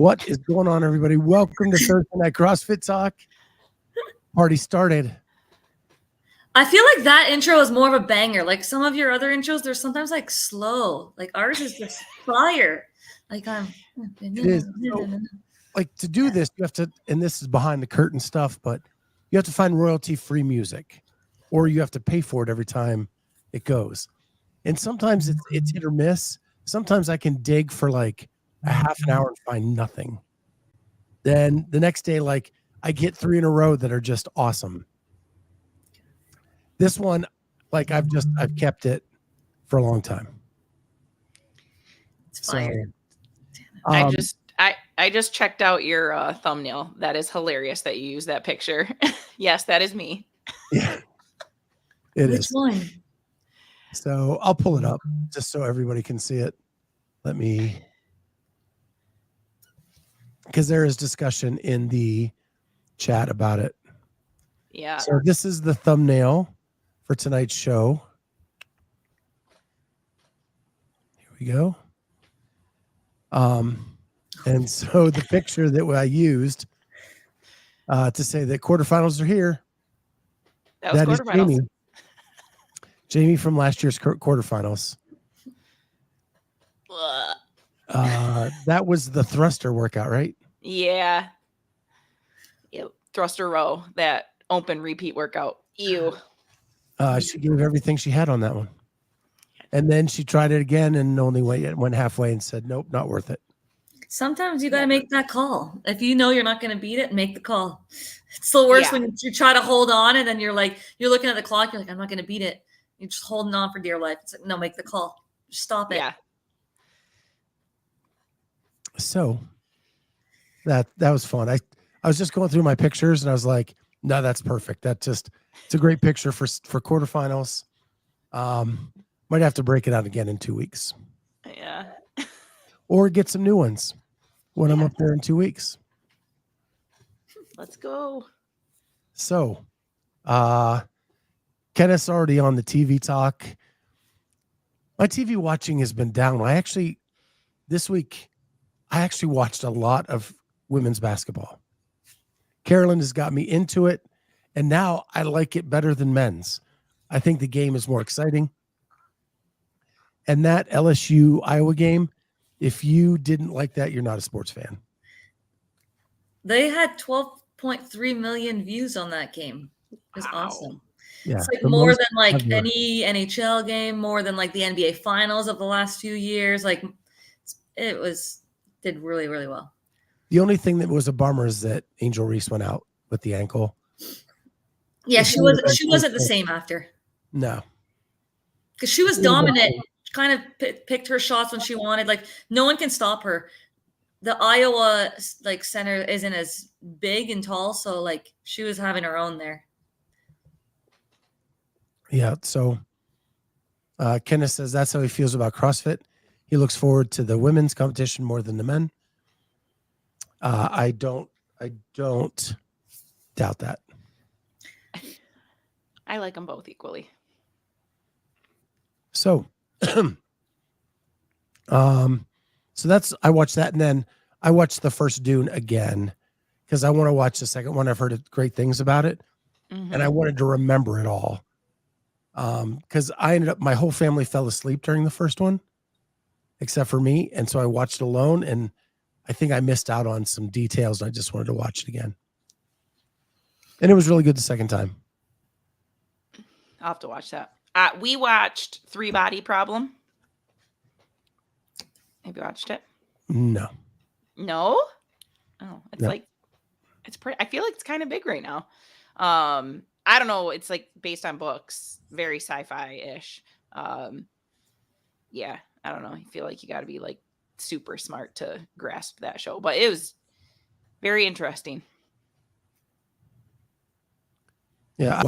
What is going on, everybody? Welcome to Thursday Night CrossFit Talk. Party started. I feel like that intro is more of a banger. Like some of your other intros, they're sometimes like slow. Like ours is just fire. Like It is. So, like to do this, you have to, and this is behind the curtain stuff, but you have to find royalty-free music, or you have to pay for it every time it goes. And sometimes it's hit or miss. Sometimes I can dig for like a half an hour and find nothing. Then the next day, like I get 3 in a row that are just awesome. This one, like I've kept it for a long time. It's fire. So, I just checked out your thumbnail. That is hilarious that you use that picture. Yes, that is me. Yeah, it Which is. one? So I'll pull it up just so everybody can see it. Let me, because there is discussion in the chat about it. Yeah. So this is the thumbnail for tonight's show. Here we go. And so the picture that I used to say that quarterfinals are here. That was quarterfinals. Is Jamie from last year's quarterfinals. That was the thruster workout, right? Yeah. Yep. Thruster row, that open repeat workout. Ew. She gave everything she had on that one. And then she tried it again and only went halfway and said, nope, not worth it. Sometimes you got to make that call. If you know you're not going to beat it, make the call. It's the worst when you try to hold on and then you're looking at the clock. You're like, I'm not going to beat it. You're just holding on for dear life. It's like, no, make the call. Just stop it. Yeah. So that was fun. I was just going through my pictures and I was like, no, that's perfect. It's a great picture for quarterfinals. Might have to break it out again in 2 weeks. Yeah. Or get some new ones when I'm up there in 2 weeks. Let's go. So, Kenneth's already on the TV talk. My TV watching has been down. This week, I actually watched a lot of women's basketball. Carolyne has got me into it, and now I like it better than men's. I think the game is more exciting. And that LSU Iowa game, if you didn't like that, you're not a sports fan. They had 12.3 million views on that game. It was awesome. Yeah, it's like more than like any NHL game, more than like the NBA finals of the last few years. Like it did really, really well. The only thing that was a bummer is that Angel Reese went out with the ankle. Yeah, she wasn't the same after. No. Because she was dominant. She kind of picked her shots when she wanted. Like no one can stop her. The Iowa like center isn't as big and tall, so like she was having her own there. Yeah, so Kenneth says that's how he feels about CrossFit. He looks forward to the women's competition more than the men. I don't doubt that. I like them both equally. So, I watched that, and then I watched the first Dune again because I want to watch the second one. I've heard great things about it, and I wanted to remember it all. Because my whole family fell asleep during the first one, except for me, and so I watched it alone, and I think I missed out on some details, and I just wanted to watch it again. And it was really good the second time. I'll have to watch that. We watched 3 Body Problem. Have you watched it? No. No? Oh, it's pretty. I feel like it's kind of big right now. I don't know. It's like based on books, very sci-fi-ish. Yeah, I don't know. I feel like you got to be like super smart to grasp that show, but it was very interesting. Yeah,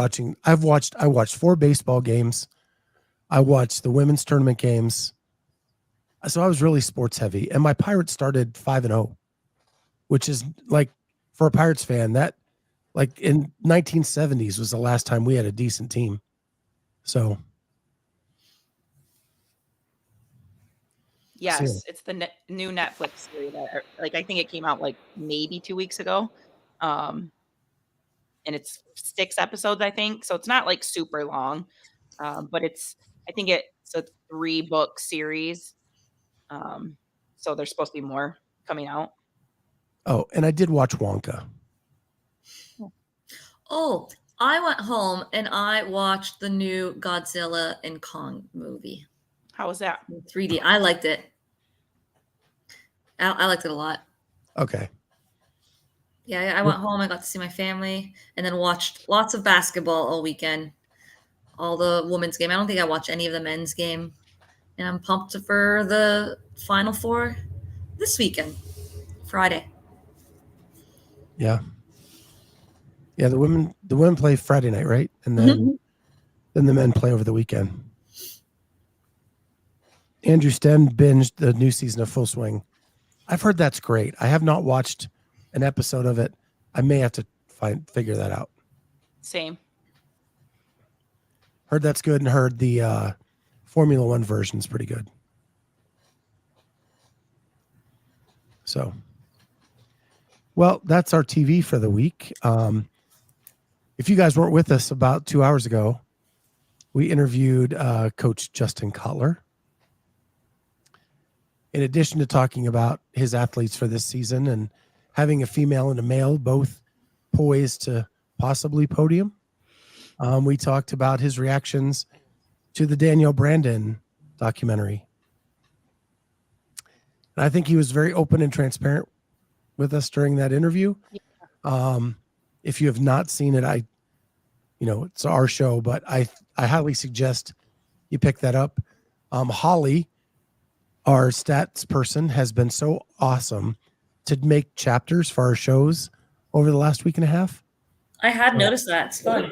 I watched 4 baseball games. I watched the women's tournament games. So I was really sports heavy, and my Pirates started 5-0, which is like for a Pirates fan that like in 1970s was the last time we had a decent team. So Yes, it's the new Netflix series that, like, I think it came out like maybe 2 weeks ago. And it's 6 episodes, I think. So it's not like super long. But I think it's a 3-book series. So there's supposed to be more coming out. Oh, and I did watch Wonka. Oh, I went home and I watched the new Godzilla and Kong movie. How was that? 3D. I liked it. I liked it a lot. Okay. Yeah, I went home. I got to see my family and then watched lots of basketball all weekend. All the women's game. I don't think I watched any of the men's game. And I'm pumped for the Final Four this weekend, Friday. Yeah. Yeah, the women play Friday night, right? And then the men play over the weekend. Andrew Sten binged the new season of Full Swing. I've heard that's great. I have not watched an episode of it. I may have to figure that out. Same. Heard that's good, and heard the Formula One version is pretty good. So, well, that's our TV for the week. If you guys weren't with us about 2 hours ago, we interviewed Coach Justin Cotler. In addition to talking about his athletes for this season and having a female and a male both poised to possibly podium, we talked about his reactions to the Danielle Brandon documentary. And I think he was very open and transparent with us during that interview. If you have not seen it, it's our show, but I highly suggest you pick that up. Holly, our stats person, has been so awesome to make chapters for our shows over the last week and a half. I had noticed that. It's fun.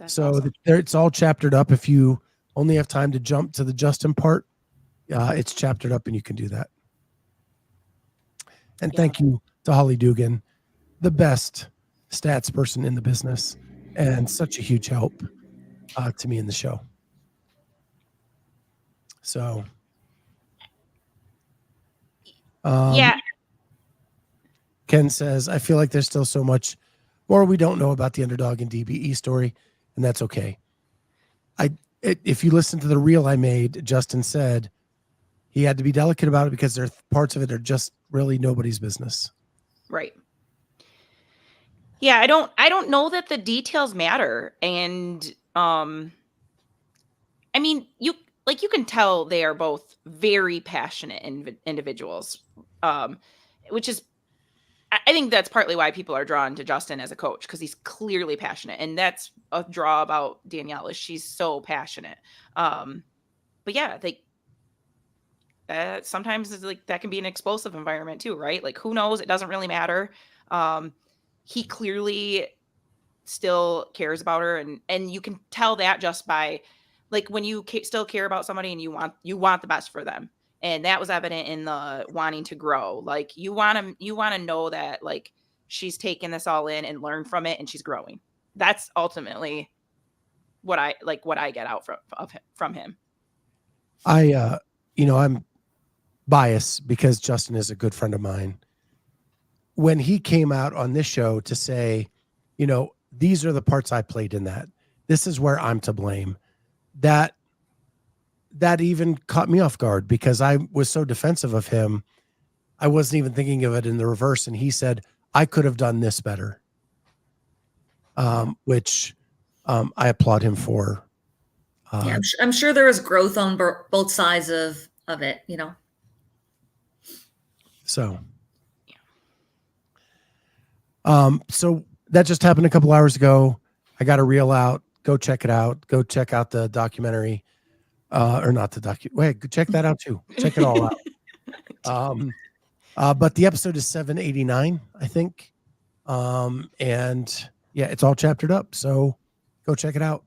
Awesome. It's all chaptered up. If you only have time to jump to the Justin part, it's chaptered up and you can do that. And thank you to Holly Dugan, the best stats person in the business and such a huge help to me in the show. So, Ken says, I feel like there's still so much more we don't know about the underdog and DBE story, and that's okay. If you listen to the reel I made, Justin said he had to be delicate about it because there are parts of it are just really nobody's business. Right. Yeah, I don't know that the details matter. And I mean, you can tell they are both very passionate individuals. Which is, I think that's partly why people are drawn to Justin as a coach, because he's clearly passionate. And that's a draw about Danielle, is she's so passionate. But yeah, sometimes it's like that can be an explosive environment too, right? Like, who knows? It doesn't really matter. He clearly still cares about her, and you can tell that just by, like, when you still care about somebody and you want the best for them. And that was evident in the wanting to grow. Like, you want to know that, like, she's taken this all in and learned from it and she's growing. That's ultimately what I get out from him. I'm biased because Justin is a good friend of mine. When he came out on this show to say, these are the parts I played in that, this is where I'm to blame, that even caught me off guard because I was so defensive of him. I wasn't even thinking of it in the reverse. And he said, I could have done this better. Which I applaud him for. I'm sure there is growth on both sides of it, So, so that just happened a couple hours ago. I got a reel out. Go check it out. Go check out the documentary. Or not the documentary. Wait, check that out too. Check it all out. But the episode is 789, I think. And yeah, it's all chaptered up. So go check it out.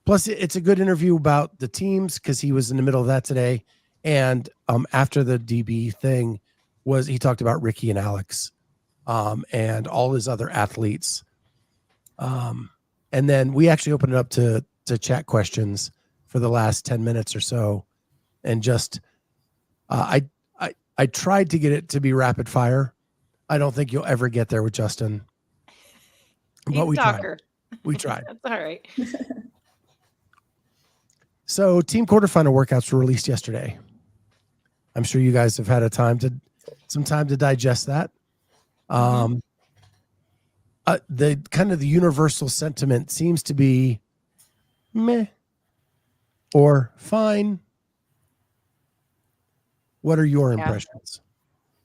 Plus, it's a good interview about the teams because he was in the middle of that today. And after the DB thing he talked about Ricky and Alex and all his other athletes. And then we actually opened it up to chat questions for the last 10 minutes or so, and just I tried to get it to be rapid fire. I don't think you'll ever get there with Justin. But we tried. We tried. That's all right. So team quarterfinal workouts were released yesterday. I'm sure you guys have had some time to digest that. The kind of the universal sentiment seems to be meh or fine. What are your impressions?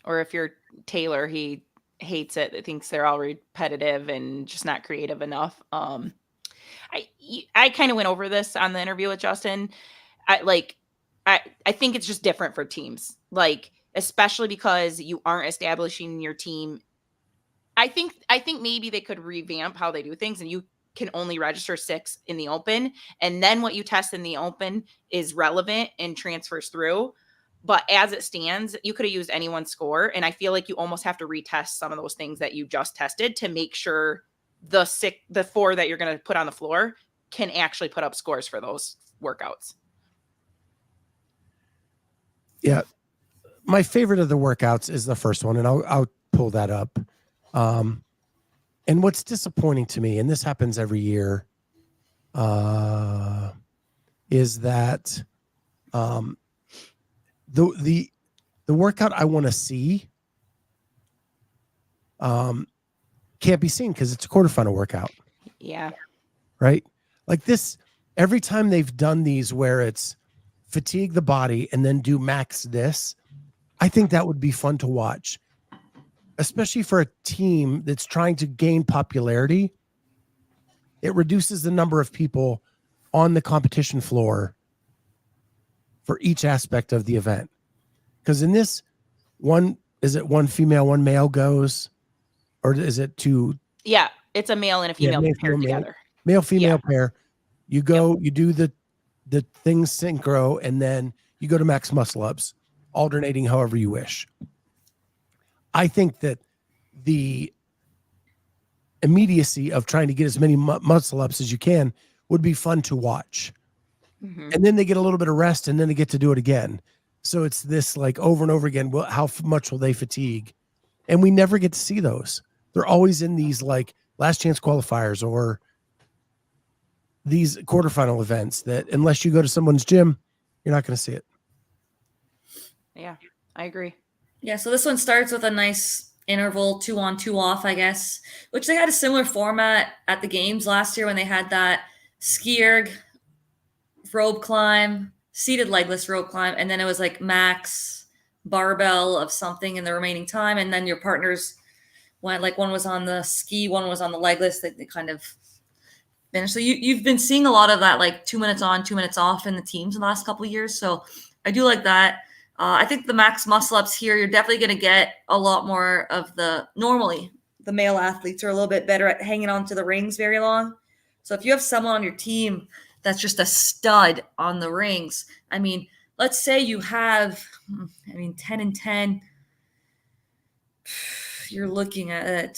Or if you're Taylor, he hates it. He thinks they're all repetitive and just not creative enough. I kind of went over this on the interview with Justin. I think it's just different for teams, like, especially because you aren't establishing your team. I think maybe they could revamp how they do things, and you can only register 6 in the open. And then what you test in the open is relevant and transfers through. But as it stands, you could have used anyone's score. And I feel like you almost have to retest some of those things that you just tested to make sure the 4 that you're going to put on the floor can actually put up scores for those workouts. Yeah. My favorite of the workouts is the first one, and I'll pull that up. And what's disappointing to me, and this happens every year, is that the workout I want to see can't be seen because it's a quarterfinal workout. Yeah. Right? Like this, every time they've done these where it's fatigue the body and then do max this, I think that would be fun to watch, especially for a team that's trying to gain popularity. It reduces the number of people on the competition floor for each aspect of the event. Because in this one, is it one female, one male goes, or is it two? Yeah, it's a male and a female paired together. Male, female pair. You go, you do the things synchro, and then you go to max muscle ups, alternating however you wish. I think that the immediacy of trying to get as many muscle ups as you can would be fun to watch. Mm-hmm. And then they get a little bit of rest, and then they get to do it again. So it's this like over and over again. Well, how much will they fatigue? And we never get to see those. They're always in these like last chance qualifiers or these quarterfinal events that unless you go to someone's gym, you're not going to see it. Yeah, I agree. Yeah, so this one starts with a nice interval, 2 on, 2 off, I guess, which they had a similar format at the games last year when they had that ski erg rope climb, seated legless rope climb, and then it was like max barbell of something in the remaining time, and then your partners went, like one was on the ski, one was on the legless. They kind of finished. So you've been seeing a lot of that, like 2 minutes on, 2 minutes off in the teams in the last couple of years. So I do like that. I think the max muscle ups here, you're definitely going to get a lot more of normally the male athletes are a little bit better at hanging on to the rings very long. So if you have someone on your team that's just a stud on the rings, I mean, let's say you have, 10 and 10, you're looking at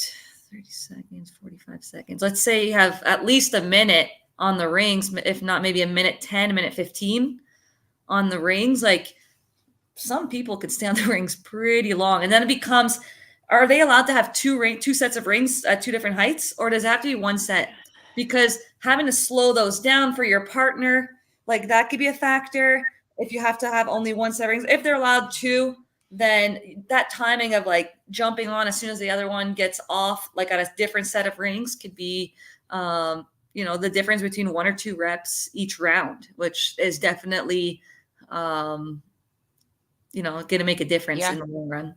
30 seconds, 45 seconds. Let's say you have at least a minute on the rings, if not maybe a minute 10, a minute 15 on the rings. Like some people could stay on the rings pretty long. And then it becomes, are they allowed to have two sets of rings at 2 different heights, or does it have to be 1 set? Because having to slow those down for your partner, like that could be a factor. If you have to have only 1 set of rings, if they're allowed 2, then that timing of like jumping on as soon as the other one gets off, like at a different set of rings, could be, the difference between 1 or 2 reps each round, which is definitely, going to make a difference in the long run.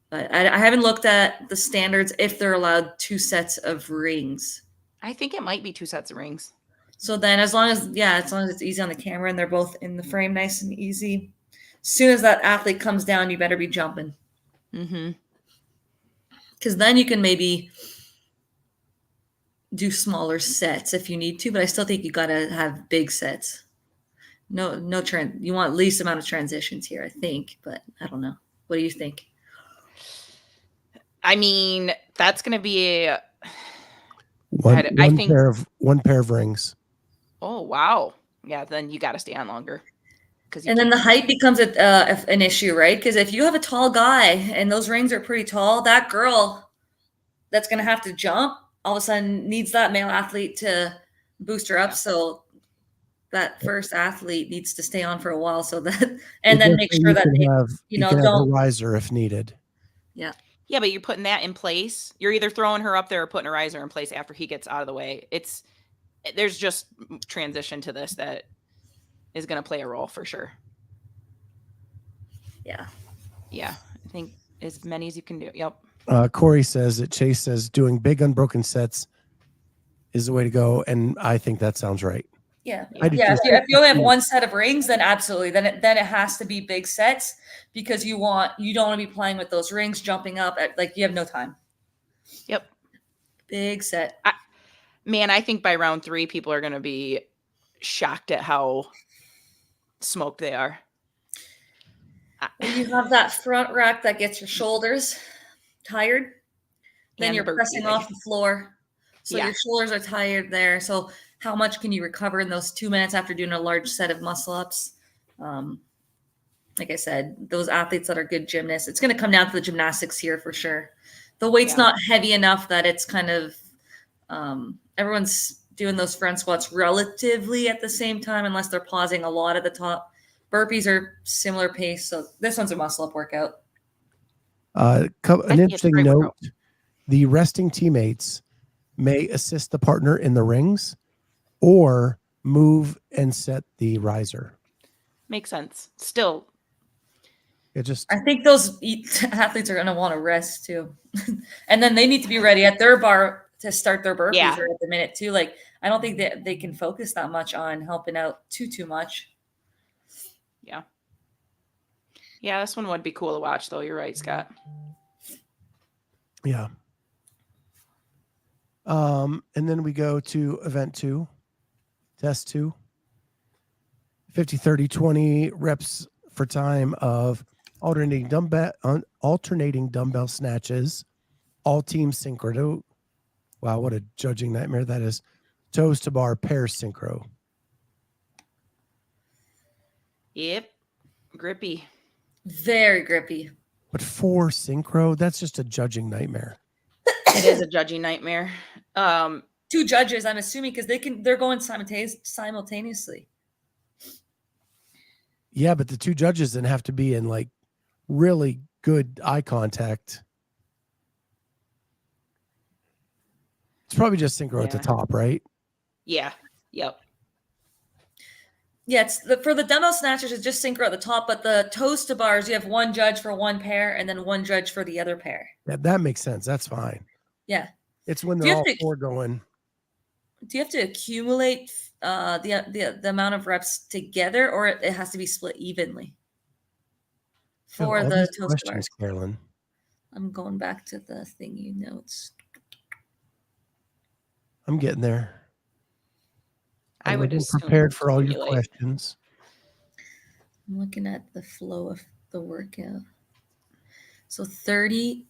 But I haven't looked at the standards if they're allowed 2 sets of rings. I think it might be 2 sets of rings. So then as long as it's easy on the camera and they're both in the frame nice and easy, as soon as that athlete comes down, you better be jumping. Mm-hmm. Because then you can maybe do smaller sets if you need to, but I still think you got to have big sets. No trend. You want least amount of transitions here, I think, but I don't know. What do you think? I mean, that's going to be one pair of rings. Oh, wow. Yeah, then you got to stay on longer. And then the height becomes an issue, right? Because if you have a tall guy and those rings are pretty tall, that girl that's going to have to jump all of a sudden needs that male athlete to boost her up. Yeah. So that first athlete needs to stay on for a while, so that, and then make sure that you can have a riser if needed. Yeah. Yeah, but you're putting that in place. You're either throwing her up there or putting a riser in place after he gets out of the way. There's just transition to this that is going to play a role for sure. Yeah. Yeah. I think as many as you can do. Yep. Corey says that Chase says doing big unbroken sets is the way to go. And I think that sounds right. Yeah. If you only have one set of rings, then absolutely. Then it has to be big sets, because you don't want to be playing with those rings, jumping up like you have no time. Yep. Big set. I think by round 3, people are going to be shocked at how smoked they are. You have that front rack that gets your shoulders tired. Then you're pressing off the floor. So your shoulders are tired there. So how much can you recover in those 2 minutes after doing a large set of muscle ups? Like I said, those athletes that are good gymnasts, it's going to come down to the gymnastics here for sure. The weight's not heavy enough that it's kind of everyone's doing those front squats relatively at the same time, unless they're pausing a lot at the top. Burpees are similar pace. So this one's a muscle up workout. An interesting note, the resting teammates may assist the partner in the rings or move and set the riser. Makes sense. Still. I think those athletes are going to want to rest too. And then they need to be ready at their bar to start their burpees right at the minute too. Like, I don't think that they can focus that much on helping out too much. Yeah. Yeah, this one would be cool to watch though. You're right, Scott. Yeah. And then we go to event 2, test 2, 50, 30, 20 reps for time of alternating dumbbell snatches, all team synchro. Wow, what a judging nightmare that is. Toes to bar pair synchro. Yep. Grippy. Very grippy. But 4 synchro, that's just a judging nightmare. It is a judging nightmare. 2 judges, I'm assuming, because they're going simultaneously. Yeah, but the 2 judges then have to be in like really good eye contact. It's probably just synchro at the top, right? Yeah. Yep. Yeah, for the dumbbell snatchers, it's just synchro at the top, but the toes to bars, you have 1 judge for 1 pair and then 1 judge for the other pair. Yeah, that makes sense. That's fine. Yeah. It's when they're all 4 going. Do you have to accumulate the amount of reps together, or it has to be split evenly? For the toes to bars. Carolyne. I'm going back to the thingy notes. I'm getting there. I would assume prepared for all your questions. I'm looking at the flow of the workout. So 30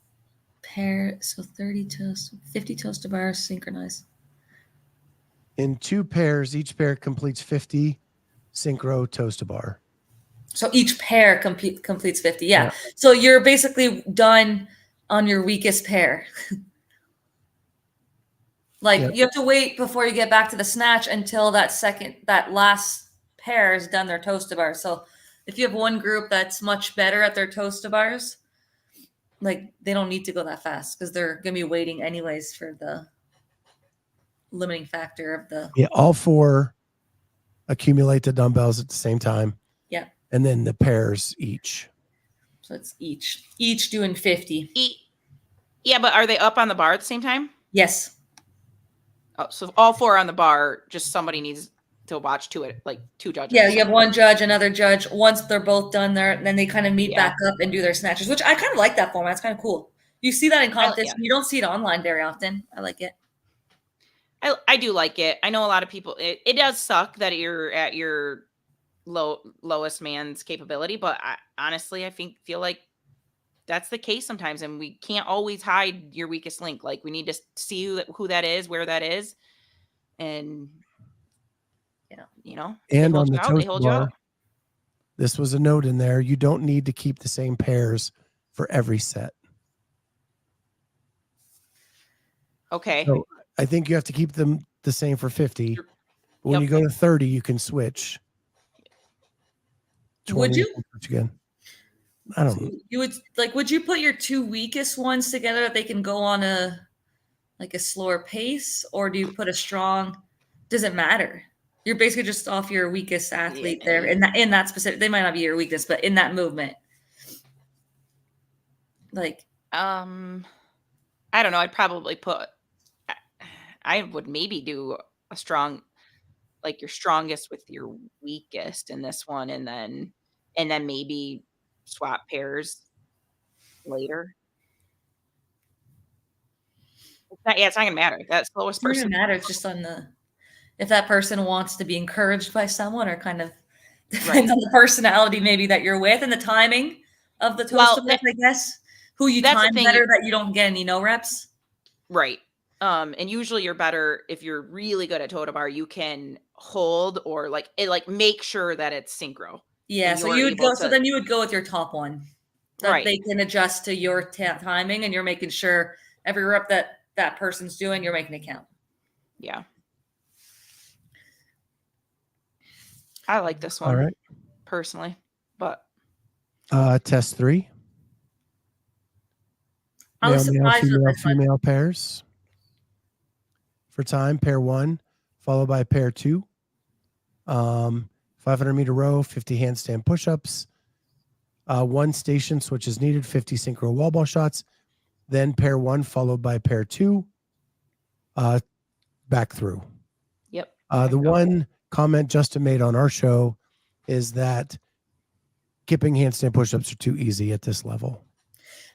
pair, so 30 toes, 50 toes to bars synchronized. In 2 pairs, each pair completes 50 synchro toes to bar. So each pair completes 50. Yeah. So you're basically done on your weakest pair. You have to wait before you get back to the snatch until that last pair is done their toes to bars. So if you have one group that's much better at their toes to bars, like they don't need to go that fast because they're going to be waiting anyways for the limiting factor of the. Yeah. All 4 accumulate the dumbbells at the same time. Yeah. And then the pairs each. So it's each doing 50. Yeah. But are they up on the bar at the same time? Yes. Oh, so all 4 on the bar, just somebody needs to watch 2 judges. Yeah, you have 1 judge, another judge. Once they're both done there, then they kind of meet back up and do their snatches, which I kind of like that format. It's kind of cool. You see that in competition. You don't see it online very often. I like it. I do like it. I know a lot of people, it does suck that you're at your lowest man's capability, but honestly, I feel like that's the case sometimes, and we can't always hide your weakest link. Like, we need to see who that is, where that is, and yeah, and on the toes bar, this was a note in there. You don't need to keep the same pairs for every set. Okay. So I think you have to keep them the same for 50. Sure. But when Yep. you go to 30, you can switch. Would you? Switch again. I don't know. You would would you put your 2 weakest ones together that they can go on a slower pace, or do you put a strong? Does it matter? You're basically just off your weakest athlete there in that specific. They might not be your weakness, but in that movement, I don't know. I'd probably put. I would maybe do a strong, your strongest with your weakest in this one, and then maybe swap pairs later. It's not gonna matter. That slowest it doesn't person. matter. It's just on if that person wants to be encouraged by someone, or kind of depends on the personality maybe that you're with and the timing of the toast I guess. Who you time better that you don't get any no reps. Right. And usually you're better if you're really good at toe to bar. You can hold or make sure that it's synchro. Yeah, so you would go. So then you would go with your top one, that they can adjust to your timing, and you're making sure every rep that person's doing, you're making it count. Yeah, I like this one. All right, personally, but test 3. I was surprised with this one. Female pairs. For time, pair 1, followed by pair 2. 500-meter row, 50 handstand push-ups. 1 station switch is needed, 50 synchro wall ball shots. Then pair 1, followed by pair 2. Back through. Yep. The one comment Justin made on our show is that kipping handstand push-ups are too easy at this level.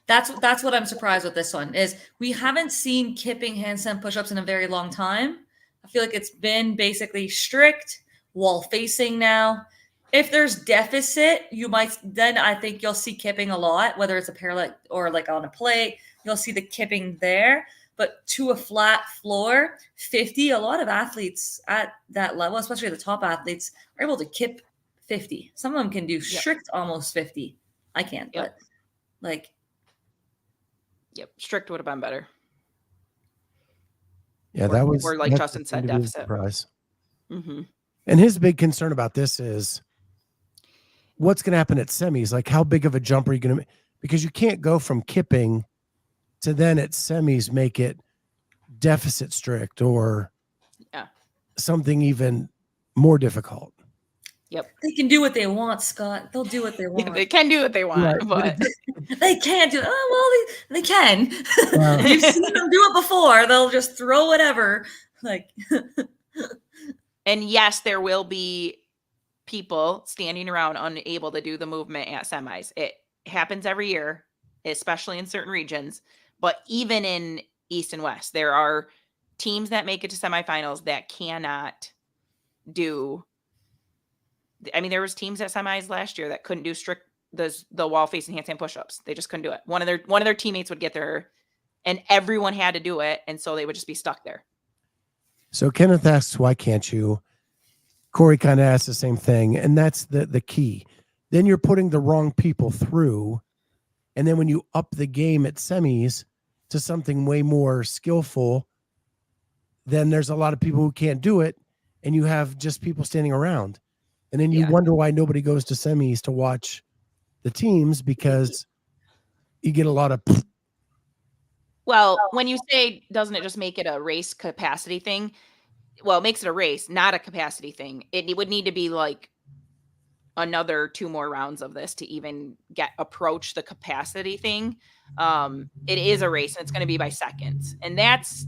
That's what I'm surprised with this one is we haven't seen kipping handstand push-ups in a very long time. I feel like it's been basically strict wall facing now. If there's deficit, then I think you'll see kipping a lot, whether it's a parallel or on a plate, you'll see the kipping there. But to a flat floor, 50, a lot of athletes at that level, especially the top athletes, are able to kip 50. Some of them can do strict almost 50. I can't, but Yep, strict would have been better. Yeah, that was. Or like Justin said, deficit. Mm-hmm. And his big concern about this is what's going to happen at semis. Like, how big of a jump are you going to make? Because you can't go from kipping to then at semis make it deficit strict or something even more difficult. Yep. They can do what they want, Scott. They'll do what they want. Yeah, they can do what they want, but they can't do it. Oh, well, they can. You've seen them do it before. They'll just throw whatever. And yes, there will be people standing around unable to do the movement at semis. It happens every year, especially in certain regions. But even in East and West, there are teams that make it to semifinals that cannot do. I mean, there was teams at semis last year that couldn't do strict the wall facing handstand push-ups. They just couldn't do it. One of their teammates would get there, and everyone had to do it, and so they would just be stuck there. So Kenneth asks, why can't you? Corey kind of asks the same thing, and that's the key. Then you're putting the wrong people through, and then when you up the game at semis to something way more skillful, then there's a lot of people who can't do it, and you have just people standing around. And then you wonder why nobody goes to semis to watch the teams, because you get a lot of. Well, when you say, doesn't it just make it a race capacity thing? Well, it makes it a race, not a capacity thing. It would need to be like another 2 more rounds of this to even approach the capacity thing. It is a race, and it's going to be by seconds. And that's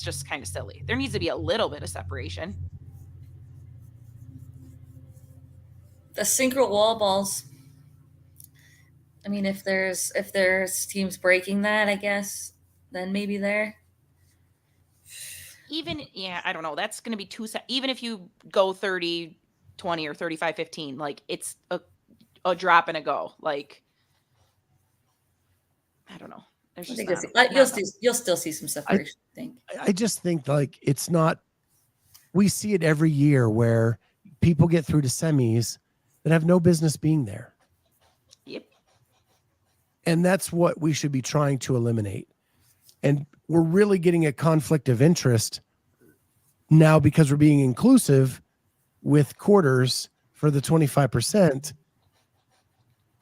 just kind of silly. There needs to be a little bit of separation. The synchro wall balls. I mean, if there's teams breaking that, I guess, then maybe there. Even, I don't know. That's going to be even if you go 30-20 or 35-15, like it's a drop and a go. Like, I don't know. There's just you'll still see some separation. I think. I just think it's not. We see it every year where people get through to semis, that have no business being there. Yep. And that's what we should be trying to eliminate. And we're really getting a conflict of interest now because we're being inclusive with quarters for the 25%.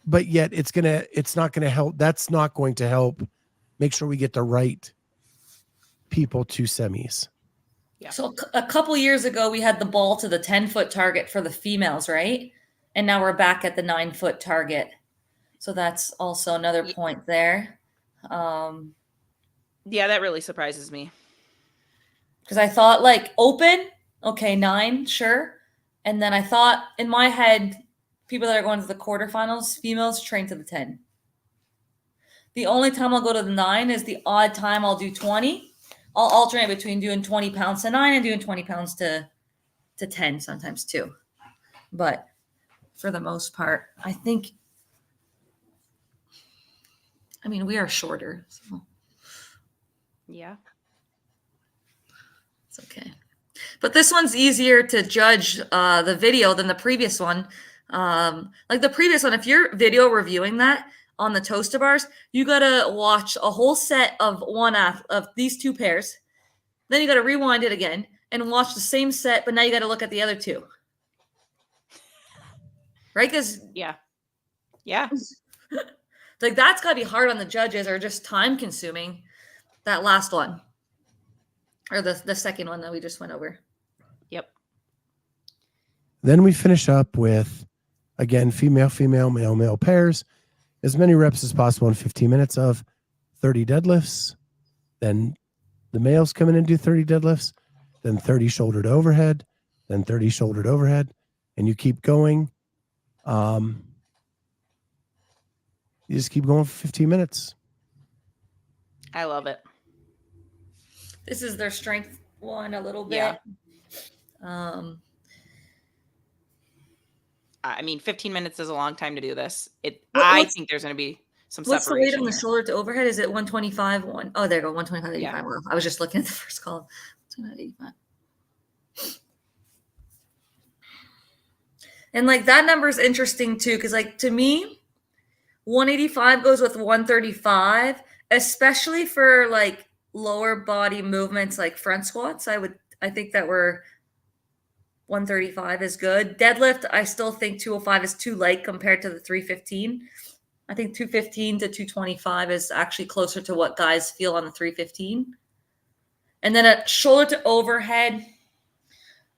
But yet it's not going to help. That's not going to help make sure we get the right people to semis. Yeah. So a couple years ago, we had the ball to the 10-foot target for the females, right? And now we're back at the 9-foot target. So that's also another point there. Yeah, that really surprises me. Because I thought like open, okay, 9, sure. And then I thought in my head, people that are going to the quarterfinals, females train to the 10. The only time I'll go to the 9 is the odd time I'll do 20. I'll alternate between doing 20 pounds to 9 and doing 20 pounds to 10 sometimes too. But for the most part, I think, I mean, we are shorter. So Yeah. it's okay. But this one's easier to judge the video than the previous one. Like the previous one, if you're video reviewing that on the toaster bars, you got to watch a whole set of of these two pairs. Then you got to rewind it again and watch the same set, but now you got to look at the other two. Right? Because yeah. Like that's got to be hard on the judges or just time consuming, that last one. Or the second one that we just went over. Yep. Then we finish up with, again, female, male pairs. As many reps as possible in 15 minutes of 30 deadlifts. Then the males come in and do 30 deadlifts. Then 30 shouldered overhead. Then 30 shouldered overhead. And you keep going. You just keep going for 15 minutes. I love it. This is their strength one a little bit. Yeah. I mean, 15 minutes is a long time to do this. I think there's going to be some what's separation. What's the weight on the here. shoulder to overhead? Is it 125? Oh, there you go, 125, 85. Yeah. Well, I was just looking at the first column. 85. And like that number is interesting too, because like to me, 185 goes with 135, especially for like lower body movements like front squats. I think that 135 is good. Deadlift, I still think 205 is too light compared to the 315. I think 215 to 225 is actually closer to what guys feel on the 315. And then a shoulder to overhead,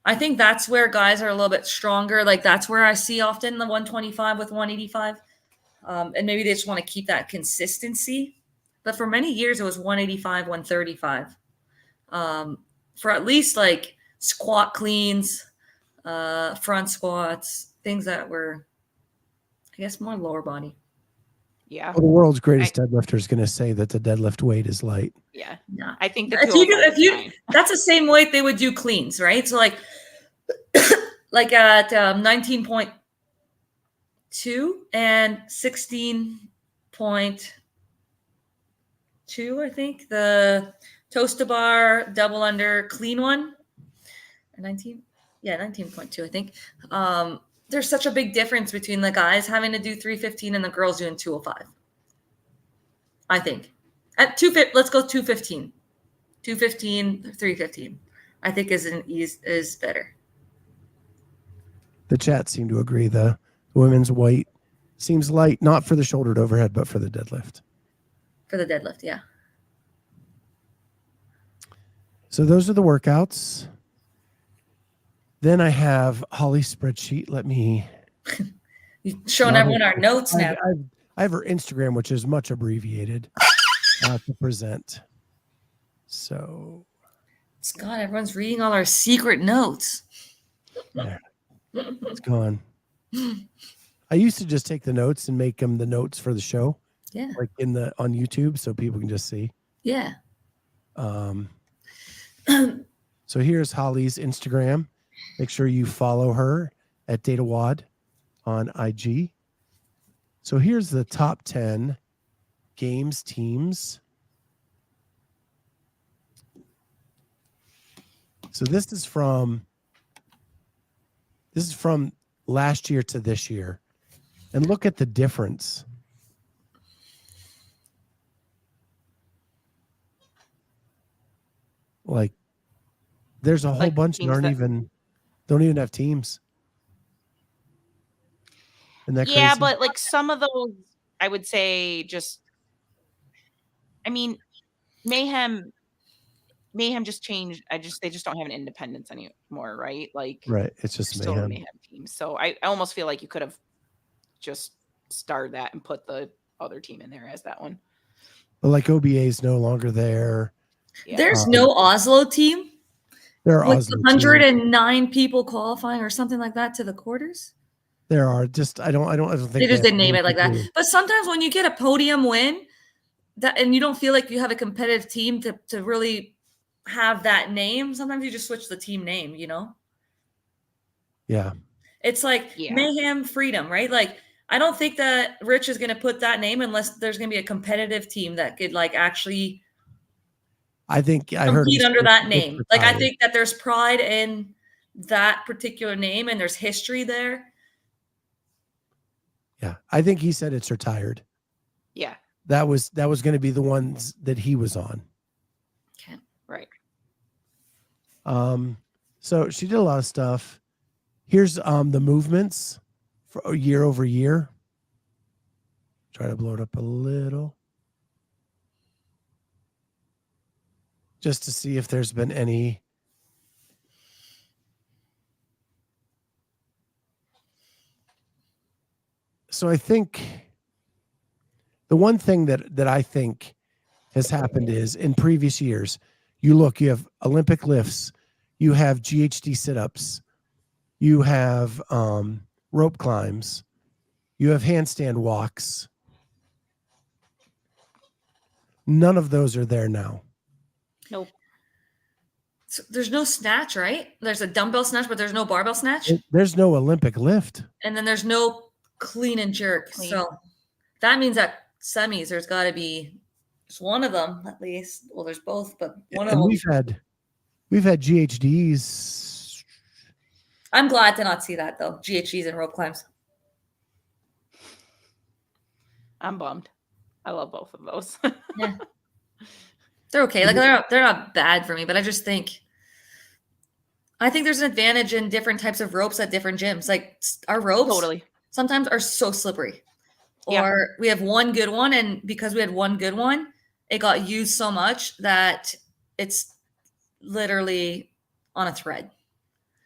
I think that's where guys are a little bit stronger. Like that's where I see often the 125 with 185. And maybe they just want to keep that consistency. But for many years, it was 185, 135. For at least like squat cleans, front squats, things that were, I guess, more lower body. Yeah. Well, the world's greatest deadlifter is going to say that the deadlift weight is light. Yeah. Yeah. I think if you that's the same weight they would do cleans, right? So like at 19.2 and 16.2, I think the toaster bar double under clean one. 19.2, I think. There's such a big difference between the guys having to do 315 and the girls doing 205. I think at 250, let's go 215, 315. I think is better. The chat seemed to agree. The women's weight seems light, not for the shouldered overhead, but for the deadlift. For the deadlift, yeah. So those are the workouts. Then I have Holly's spreadsheet. Let me. You've shown everyone our notes now. I have her Instagram, which is much abbreviated to present. So. Scott, everyone's reading all our secret notes. There. It's gone. I used to just take the notes and make them the notes for the show. Yeah. Like on YouTube, so people can just see. Yeah. So here's Holly's Instagram. Make sure you follow her at DataWOD on IG. So here's the top 10 games teams. So this is from last year to this year and look at the difference. Like there's a whole Like bunch that teams don't even have teams. Isn't that yeah, crazy? but like some of those, I would say just, I mean, Mayhem just changed. They just don't have an independence anymore, right? Like, right. It's just still a Mayhem. Mayhem team. So I almost feel like you could have just starred that and put the other team in there as that one. But like OBA is no longer there. Yeah. There's no Oslo team. There are with 109 people qualifying or something like that to the quarters. There are just I don't think they just didn't name it like that. But sometimes when you get a podium win, and you don't feel like you have a competitive team to really have that name, sometimes you just switch the team name. Yeah, it's like Mayhem Freedom, right? Like I don't think that Rich is going to put that name unless there's going to be a competitive team that could like actually. I think I heard under that name. Like I think that there's pride in that particular name and there's history there. Yeah, I think he said it's retired. Yeah, that was going to be the ones that he was on. Okay, right. So she did a lot of stuff. Here's the movements for year over year. Try to blow it up a little. Just to see if there's been any. So I think the one thing that I think has happened is in previous years, you have Olympic lifts, you have GHD sit-ups, you have rope climbs, you have handstand walks. None of those are there now. Nope. So there's no snatch, right? There's a dumbbell snatch, but there's no barbell snatch. There's no Olympic lift. And then there's no clean and jerk. So that means that semis, there's got to be just one of them at least. Well, there's both, but one of them. We've had GHDs. I'm glad to not see that though. GHDs and rope climbs. I'm bummed. I love both of those. Yeah. They're okay. Like they're not bad for me, but I think there's an advantage in different types of ropes at different gyms. Like our ropes sometimes are so slippery. Or we have one good one, and because we had one good one, it got used so much that it's literally on a thread.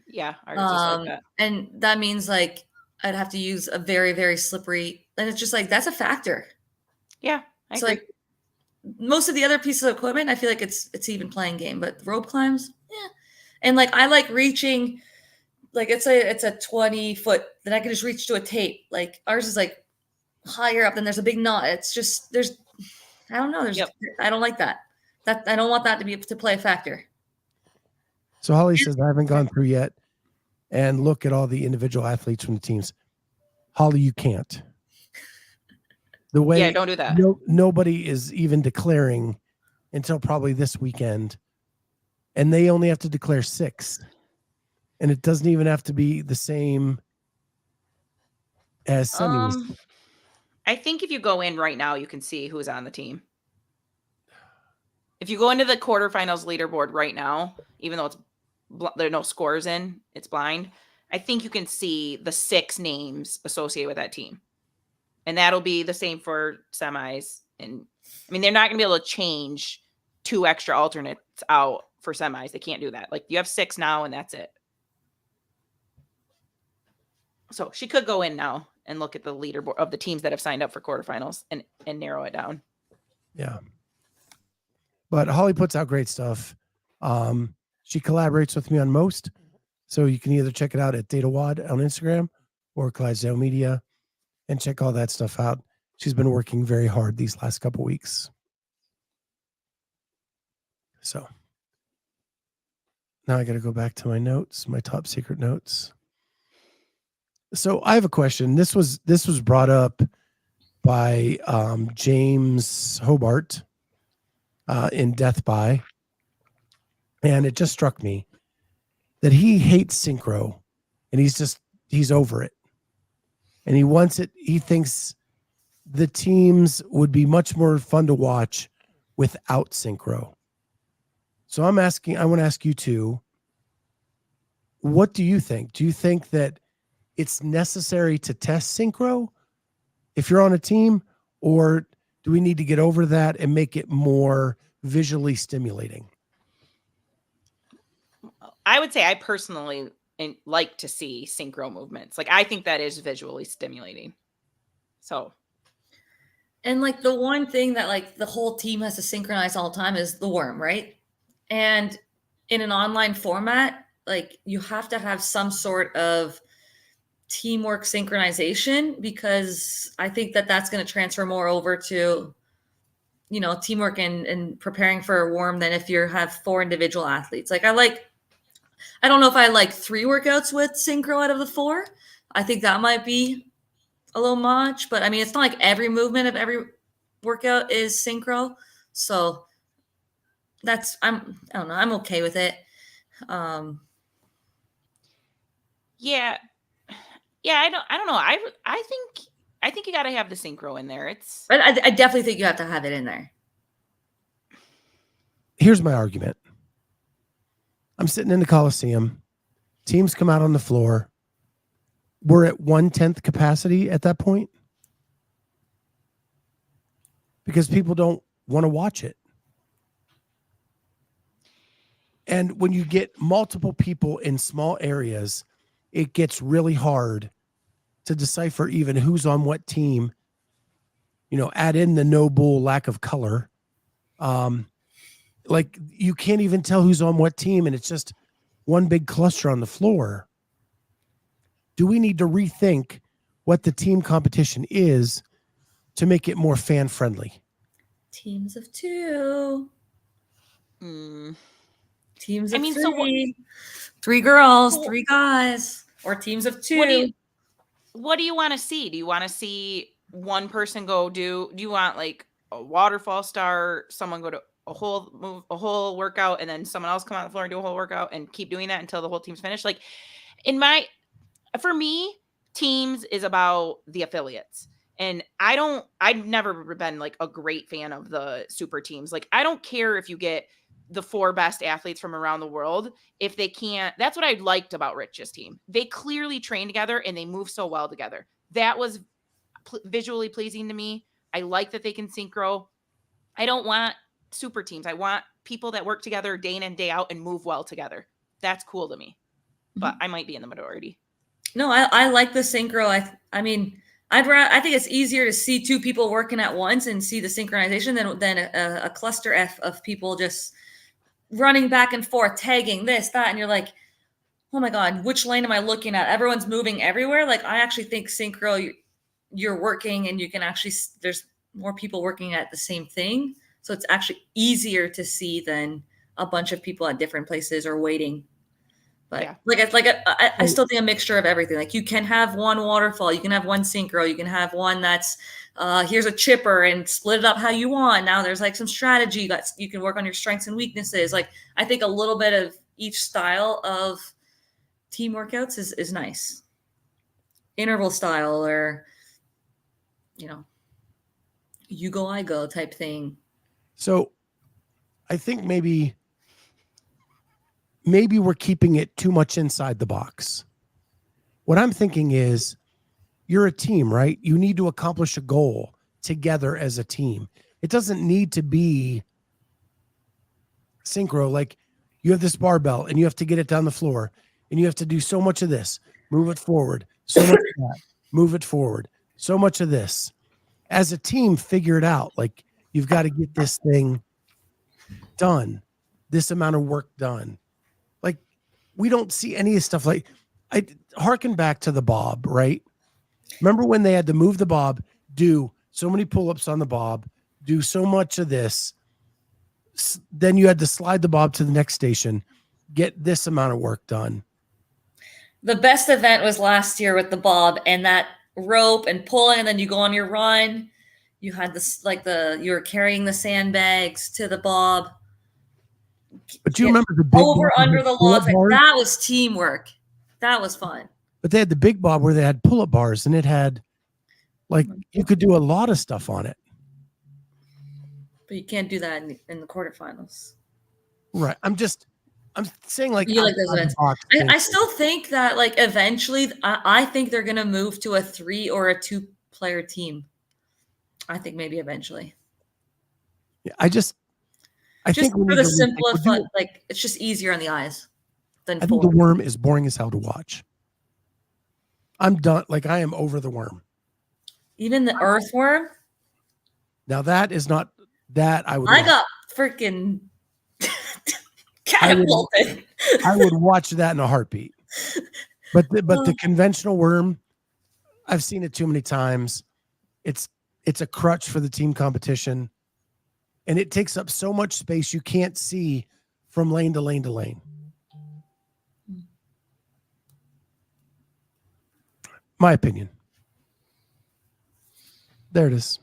Yeah, ours is like that. And that means like I'd have to use a very, very slippery, and it's just like that's a factor. Yeah, I agree. Like most of the other pieces of equipment, I feel like it's even playing game, but rope climbs, yeah. And like I like reaching, like it's a 20 foot that I can just reach to a tape. Like ours is like higher up, and there's a big knot. It's just I don't know. I don't like that. I don't want that to play a factor. So Holly says I haven't gone through yet and look at all the individual athletes from the teams. Holly, you can't. The way don't do that. Nobody is even declaring until probably this weekend, and they only have to declare 6, and it doesn't even have to be the same as semis. I think if you go in right now, you can see who's on the team. If you go into the quarterfinals leaderboard right now, even though there are no scores in, it's blind. I think you can see the 6 names associated with that team. And that'll be the same for semis. And I mean, they're not going to be able to change 2 extra alternates out for semis. They can't do that. Like you have 6 now and that's it. So she could go in now and look at the leaderboard of the teams that have signed up for quarterfinals and narrow it down. Yeah. But Holly puts out great stuff. She collaborates with me on most. So you can either check it out at DataWOD on Instagram or Clydesdale Media and check all that stuff out. She's been working very hard these last couple weeks. So now I got to go back to my notes, my top secret notes. So I have a question. This was brought up by James Hobart in Death By, and it just struck me that he hates Synchro, and he's just he's over it. And he wants it. He thinks the teams would be much more fun to watch without synchro. So I want to ask you two, what do you think? Do you think that it's necessary to test synchro if you're on a team, or do we need to get over that and make it more visually stimulating? I would say I personally like to see synchro movements. Like, I think that is visually stimulating. So. And like the one thing that like the whole team has to synchronize all the time is the worm, right? And in an online format, like you have to have some sort of teamwork synchronization, because I think that that's going to transfer more over to, you know, teamwork and preparing for a worm than if you have 4 individual athletes. Like I don't know if I like 3 workouts with synchro out of the 4. I think that might be a little much, but I mean, it's not like every movement of every workout is synchro. So I don't know. I'm okay with it. Yeah. I don't know. I think you got to have the synchro in there. I definitely think you have to have it in there. Here's my argument. I'm sitting in the Coliseum. Teams come out on the floor. We're at 1/10 capacity at that point because people don't want to watch it. And when you get multiple people in small areas, it gets really hard to decipher even who's on what team. You know, add in the no bull lack of color. Like you can't even tell who's on what team, and it's just one big cluster on the floor. Do we need to rethink what the team competition is to make it more fan friendly? Teams of 2. Teams of 3. So 3 girls, 3 guys, or teams of 2. What do you want to see? Do you want to see one person go do you want like a waterfall start, someone go to a whole workout, and then someone else come on the floor and do a whole workout and keep doing that until the whole team's finished? Like for me, teams is about the affiliates. And I've never been like a great fan of the super teams. Like, I don't care if you get the 4 best athletes from around the world. If they can't, that's what I liked about Rich's team. They clearly train together and they move so well together. That was visually pleasing to me. I like that they can synchro. I don't want super teams. I want people that work together day in and day out and move well together. That's cool to me. But I might be in the minority. No, I like the synchro. I mean, I think it's easier to see 2 people working at once and see the synchronization than a cluster F of people just running back and forth, tagging this, that, and you're like, oh my God, which lane am I looking at? Everyone's moving everywhere. Like, I actually think synchro, you're working and you can actually, there's more people working at the same thing. So it's actually easier to see than a bunch of people at different places or waiting. But yeah. I still think a mixture of everything. Like, you can have one waterfall, you can have one synchro, you can have one that's here's a chipper and split it up how you want. Now there's like some strategy that you can work on your strengths and weaknesses. Like, I think a little bit of each style of team workouts is nice. Interval style, or you go, I go type thing. So I think maybe we're keeping it too much inside the box. What I'm thinking is, you're a team, right? You need to accomplish a goal together as a team. It doesn't need to be synchro. Like, you have this barbell and you have to get it down the floor and you have to do so much of this, move it forward, so much of that, move it forward, so much of this. As a team, figure it out. Like, you've got to get this thing done, this amount of work done. Like, we don't see any of this stuff. Like, I harken back to the bob, right? Remember when they had to move the bob, do so many pull-ups on the bob, do so much of this. Then you had to slide the bob to the next station, get this amount of work done. The best event was last year with the bob and that rope and pulling, and then you go on your run. You had this, you were carrying the sandbags to the bob. But do you remember the big over under the logs? Like, that was teamwork. That was fun. but they had the Big Bob where they had pull-up bars, and it had like you could do a lot of stuff on it. But you can't do that in the quarterfinals. Right. I'm saying like, you like those events. I still think that like eventually I think they're going to move to a 3 or a 2 player team. I think maybe eventually. Yeah, I think for the simplify, like it's just easier on the eyes than I think the worm is boring as hell to watch. I'm done. Like I am over the worm. Even the earthworm. Now that is not that I would. I got freaking catapulted. I would watch that in a heartbeat. But the conventional worm, I've seen it too many times. It's a crutch for the team competition, and it takes up so much space you can't see from lane to lane to lane. My opinion. There it is.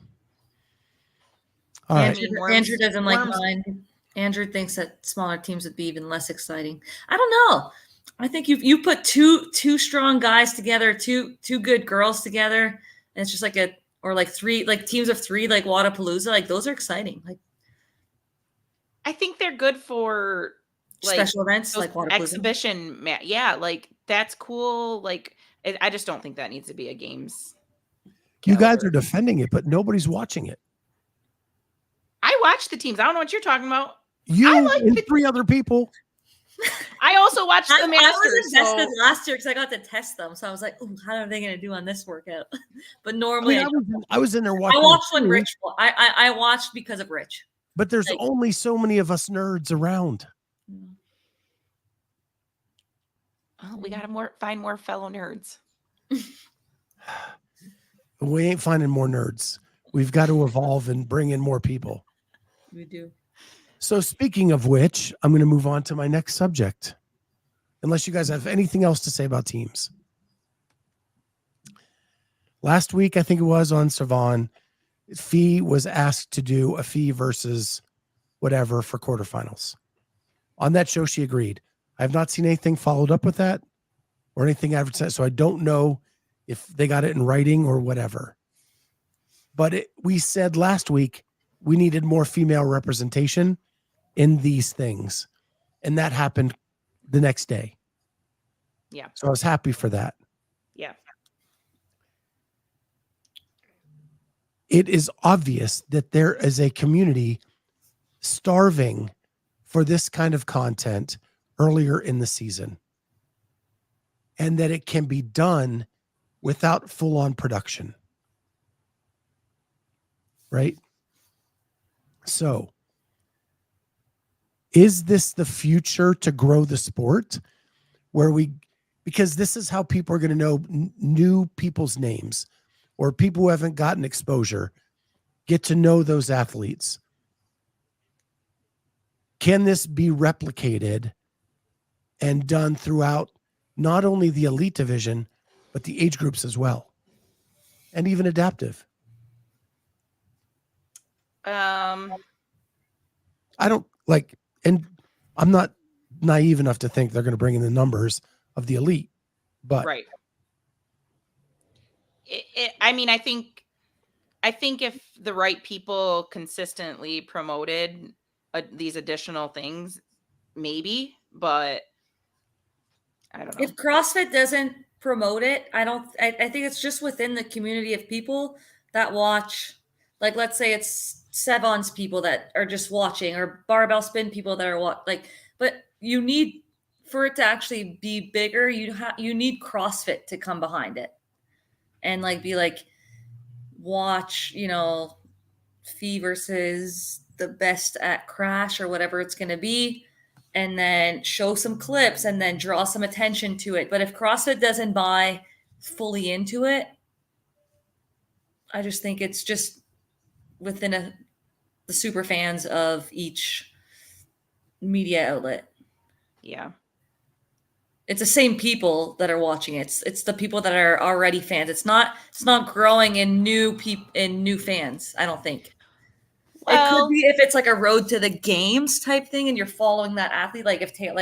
All right. Andrew doesn't like mine. Andrew thinks that smaller teams would be even less exciting. I don't know. I think you put two strong guys together, two good girls together, and it's just like three teams of 3 like Wodapalooza. Like those are exciting. Like I think they're good for like special events like Wodapalooza. Exhibition. Yeah, like that's cool. Like I just don't think that needs to be a games. You guys are defending it, but nobody's watching it. I watch the teams. I don't know what you're talking about. You and 3 other people. I also watched the Masters. I was invested last year because I got to test them. So I was like, "Ooh, how are they going to do on this workout?" But normally, I was in there watching. I watched when Rich. I watched because of Rich. But there's only so many of us nerds around. Oh, we got to find more fellow nerds. We ain't finding more nerds. We've got to evolve and bring in more people. We do. So speaking of which, I'm going to move on to my next subject. Unless you guys have anything else to say about teams. Last week, I think it was on Savon, Fee was asked to do a Fee versus whatever for quarterfinals. On that show, she agreed. I have not seen anything followed up with that or anything advertised, so I don't know if they got it in writing or whatever. But we said last week we needed more female representation in these things, and that happened the next day. Yeah. So I was happy for that. Yeah. It is obvious that there is a community starving for this kind of content earlier in the season, and that it can be done without full-on production. Right? So, is this the future to grow the sport? Because this is how people are going to know new people's names, or people who haven't gotten exposure get to know those athletes. Can this be replicated and done throughout not only the elite division, but the age groups as well, and even adaptive? I don't like, and I'm not naive enough to think they're going to bring in the numbers of the elite, but right. I mean, I think if the right people consistently promoted these additional things, maybe, but I don't know. If CrossFit doesn't promote it, I think it's just within the community of people that watch. Like, let's say it's Sevon's people that are just watching, or barbell spin people that are but you need, for it to actually be bigger, you need CrossFit to come behind it and be watch, Fee versus the best at Crash or whatever it's going to be, and then show some clips and then draw some attention to it. But if CrossFit doesn't buy fully into it, I just think it's just within the super fans of each media outlet. Yeah. It's the same people that are watching it. It's the people that are already fans. It's not growing in new fans, I don't think. Well, it could be if it's like a road to the games type thing and you're following that athlete, like if Taylor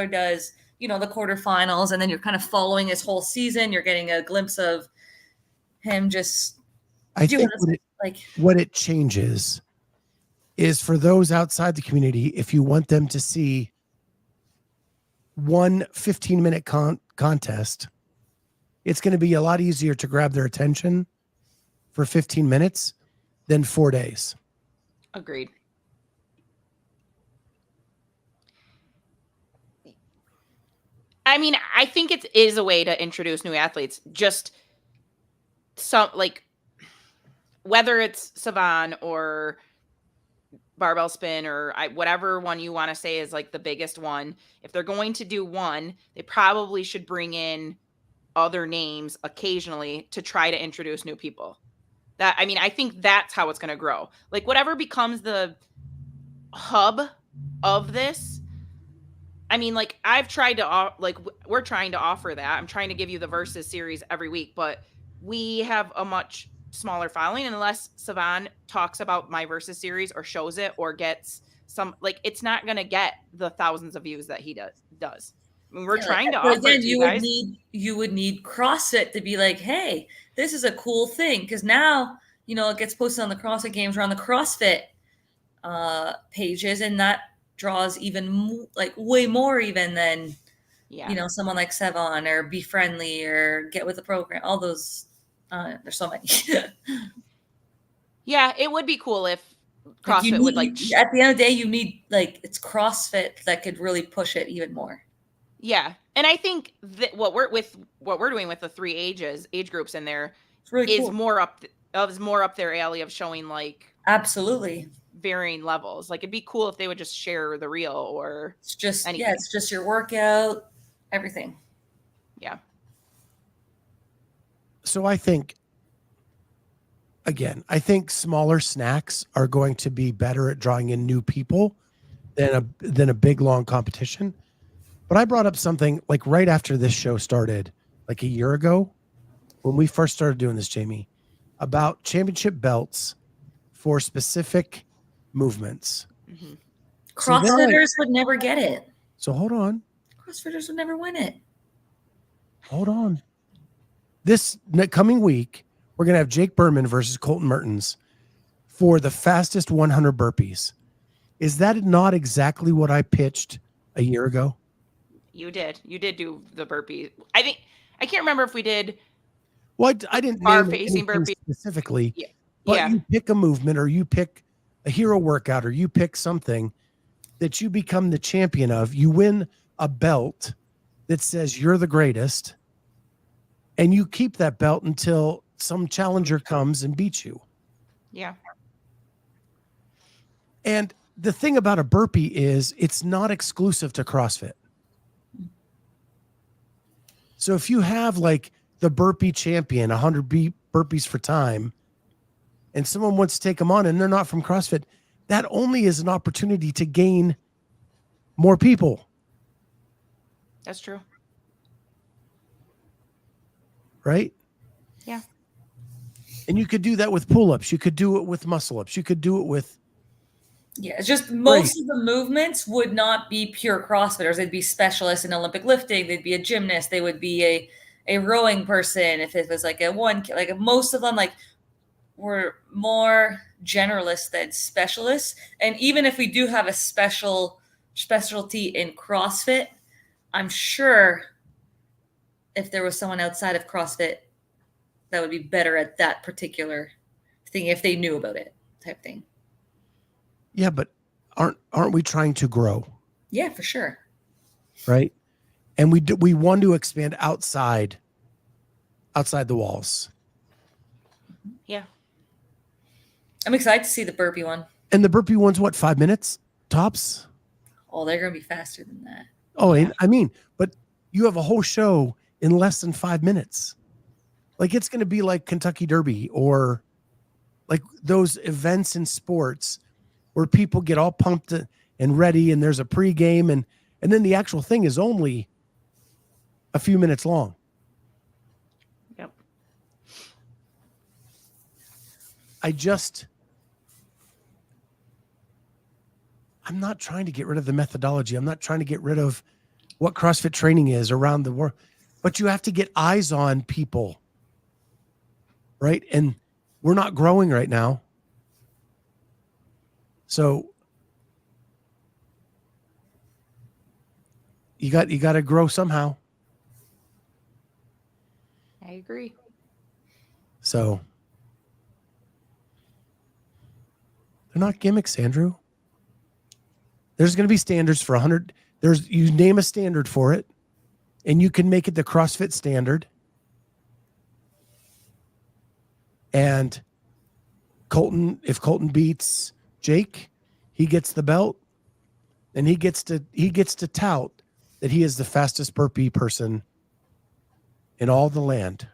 does, the quarterfinals, and then you're kind of following his whole season. You're getting a glimpse of him just I doing think what it changes is for those outside the community, if you want them to see one 15-minute contest, it's going to be a lot easier to grab their attention for 15 minutes than 4 days. Agreed. I mean, I think it is a way to introduce new athletes. Just some, like, whether it's Savan or barbell spin or whatever one you want to say is like the biggest one. If they're going to do one, they probably should bring in other names occasionally to try to introduce new people. I think that's how it's going to grow. Like, whatever becomes the hub of this. I mean, like, I've tried to, we're trying to offer that. I'm trying to give you the Versus series every week, but we have a much smaller following, and unless Savan talks about my Versus series or shows it or gets some, like, it's not going to get the thousands of views that he does. I mean, we're trying to offer again, it to you guys. You would need CrossFit to be like, hey, this is a cool thing, because now, it gets posted on the CrossFit Games or on the CrossFit pages, and that draws even way more even than someone like Sevon or Be Friendly or Get With the Program. All those, there's so many. Yeah, it would be cool if CrossFit would at the end of the day, you need it's CrossFit that could really push it even more. Yeah, and I think that what we're doing with the 3 age groups in there really is cool. more up their alley of showing absolutely varying levels. Like, it'd be cool if they would just share the reel or it's just anything. Yeah, it's just your workout, everything. Yeah. So I think smaller snacks are going to be better at drawing in new people than a big long competition. But I brought up something right after this show started, a year ago, when we first started doing this, Jamie, about championship belts for specific movements. Mm-hmm. CrossFitters would never get it. So hold on. CrossFitters would never win it. Hold on. This coming week, we're going to have Jake Berman versus Colton Mertens for the fastest 100 burpees. Is that not exactly what I pitched a year ago? You did do the burpee. I can't remember if we did. Well, I didn't bar name facing burpee specifically, yeah. But you pick a movement, or you pick a hero workout, or you pick something that you become the champion of. You win a belt that says you're the greatest, and you keep that belt until some challenger comes and beats you. Yeah. And the thing about a burpee is it's not exclusive to CrossFit. So if you have the burpee champion, 100 burpees for time, and someone wants to take them on and they're not from CrossFit, that only is an opportunity to gain more people. That's true. Right? Yeah. And you could do that with pull-ups. You could do it with muscle-ups. You could do it with... Yeah, it's just most of the movements would not be pure CrossFitters. They'd be specialists in Olympic lifting. They'd be a gymnast. They would be a rowing person. If it was most of them were more generalists than specialists. And even if we do have a specialty in CrossFit, I'm sure if there was someone outside of CrossFit that would be better at that particular thing if they knew about it, type thing. Yeah, but aren't we trying to grow? Yeah, for sure. Right? And we want to expand outside the walls. Yeah. I'm excited to see the burpee one. And the burpee one's what, 5 minutes tops? Oh, they're going to be faster than that. Oh, yeah. But you have a whole show in less than 5 minutes. It's going to be like Kentucky Derby or those events in sports where people get all pumped and ready, and there's a pregame, and then the actual thing is only a few minutes long. Yep. I'm not trying to get rid of the methodology. I'm not trying to get rid of what CrossFit training is around the world, but you have to get eyes on people, right? And we're not growing right now. So you got to grow somehow. I agree. So they're not gimmicks, Andrew. There's going to be standards for 100. You name a standard for it, and you can make it the CrossFit standard. And if Colton beats Jake, he gets the belt, and he gets to tout that he is the fastest burpee person in all the land.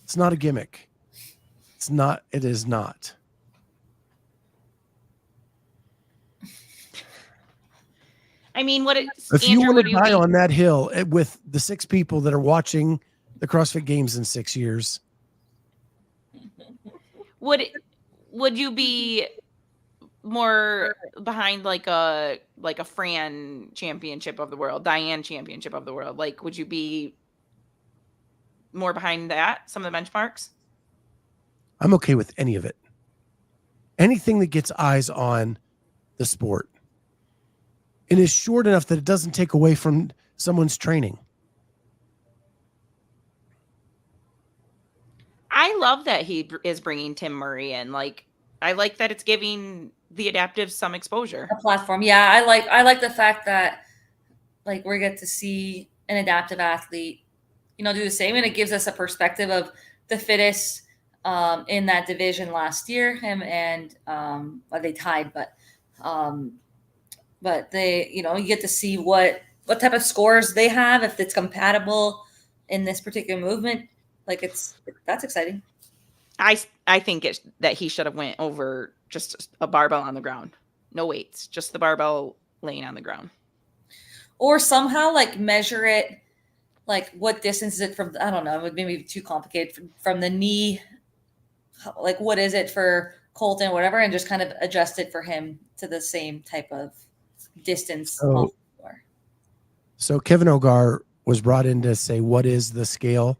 It's not a gimmick. It is not. I mean, if you want to die on that hill with the 6 people that are watching the CrossFit Games in 6 years, would you be more behind like a Fran championship of the world, Diane championship of the world? Like, would you be more behind that, some of the benchmarks? I'm okay with any of it. Anything that gets eyes on the sport and is short enough that it doesn't take away from someone's training. I love that he is bringing Tim Murray in. Like, I like that it's giving the adaptives some exposure. A platform. Yeah, I like the fact that like we get to see an adaptive athlete, do the same, and it gives us a perspective of the fittest in that division last year. Him and they tied, but they, you get to see what type of scores they have, if it's compatible in this particular movement. Like that's exciting. I think that he should have went over just a barbell on the ground, no weights, just the barbell laying on the ground, or somehow like measure it, like what distance is it from? I don't know. It would maybe be too complicated from the knee. Like what is it for Colton, whatever, and just kind of adjust it for him to the same type of distance. So Kevin Ogar was brought in to say, what is the scale?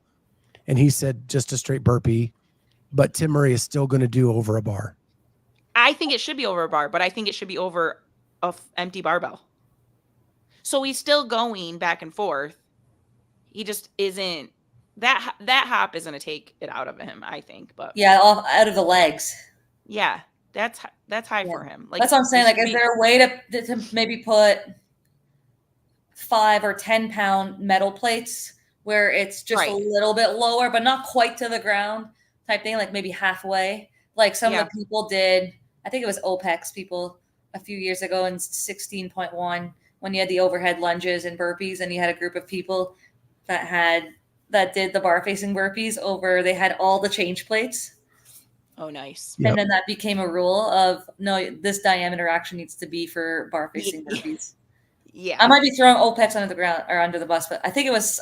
And he said just a straight burpee, but Tim Murray is still going to do over a bar. I think it should be over a bar, but I think it should be over a empty barbell. So he's still going back and forth. He just isn't that hop is going to take it out of him, I think. But yeah, out of the legs. Yeah, that's high for him. Like, that's what I'm saying. Like, is there a way to maybe put 5 or 10 pound metal plates where it's just a little bit lower, but not quite to the ground type thing, like maybe halfway, like some of the people did. I think it was OPEX people a few years ago in 16.1 when you had the overhead lunges and burpees, and you had a group of people that did the bar facing burpees over. They had all the change plates. Oh, nice. And then that became a rule of, no, this diameter actually needs to be for bar facing burpees. Yeah. I might be throwing OPEX under the ground or under the bus, but I think it was